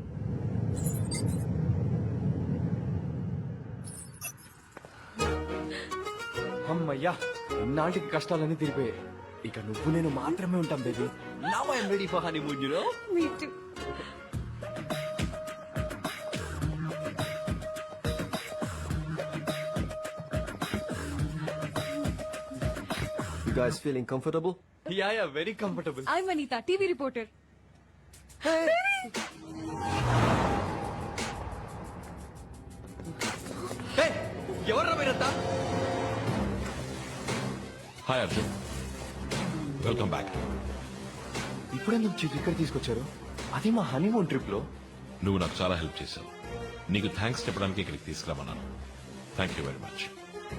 అమ్మయ్యా, ఇన్నాళ్ళకి కష్టాలన్నీ తీరిపోయాయి. ఇక నువ్వు నేను మాత్రమే ఉంటాం baby. Now I am ready for honeymoon, you know. Me too. You guys feeling comfortable? Yeah, very comfortable. I'm Anita, TV reporter. Hey, ఎవర్రా మీరంతా? Hi Arjun, welcome back. ఇప్పుడెందుకు చీఫ్ ఇక్కడ తీసుకొచ్చారు? అది మా హనీమూన్ ట్రిప్ లో. నువ్వు నాకు చాలా హెల్ప్ చేశావు. నీకు థ్యాంక్స్ చెప్పడానికి ఇక్కడికి తీసుకురామన్నాను. Thank you very much.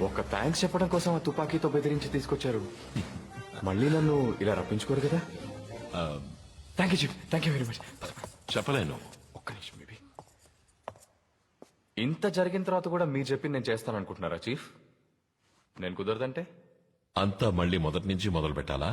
ఒక థ్యాంక్స్ చెప్పడం కోసం ఆ తుపాకీతో బెదిరించి తీసుకొచ్చారు. మళ్ళీ నన్ను ఇలా రప్పించుకోరు కదా. Thank you chief, thank you very much. చెప్పలేను. ఒక్క నిమిషం బేబీ. ఇంత జరిగిన తర్వాత కూడా మీరు చెప్పింది నేను చేస్తాను అనుకుంటున్నారా చీఫ్? నేను కుదరదంటే అంతా మళ్ళీ మొదటి నుంచి మొదలు పెట్టాలా?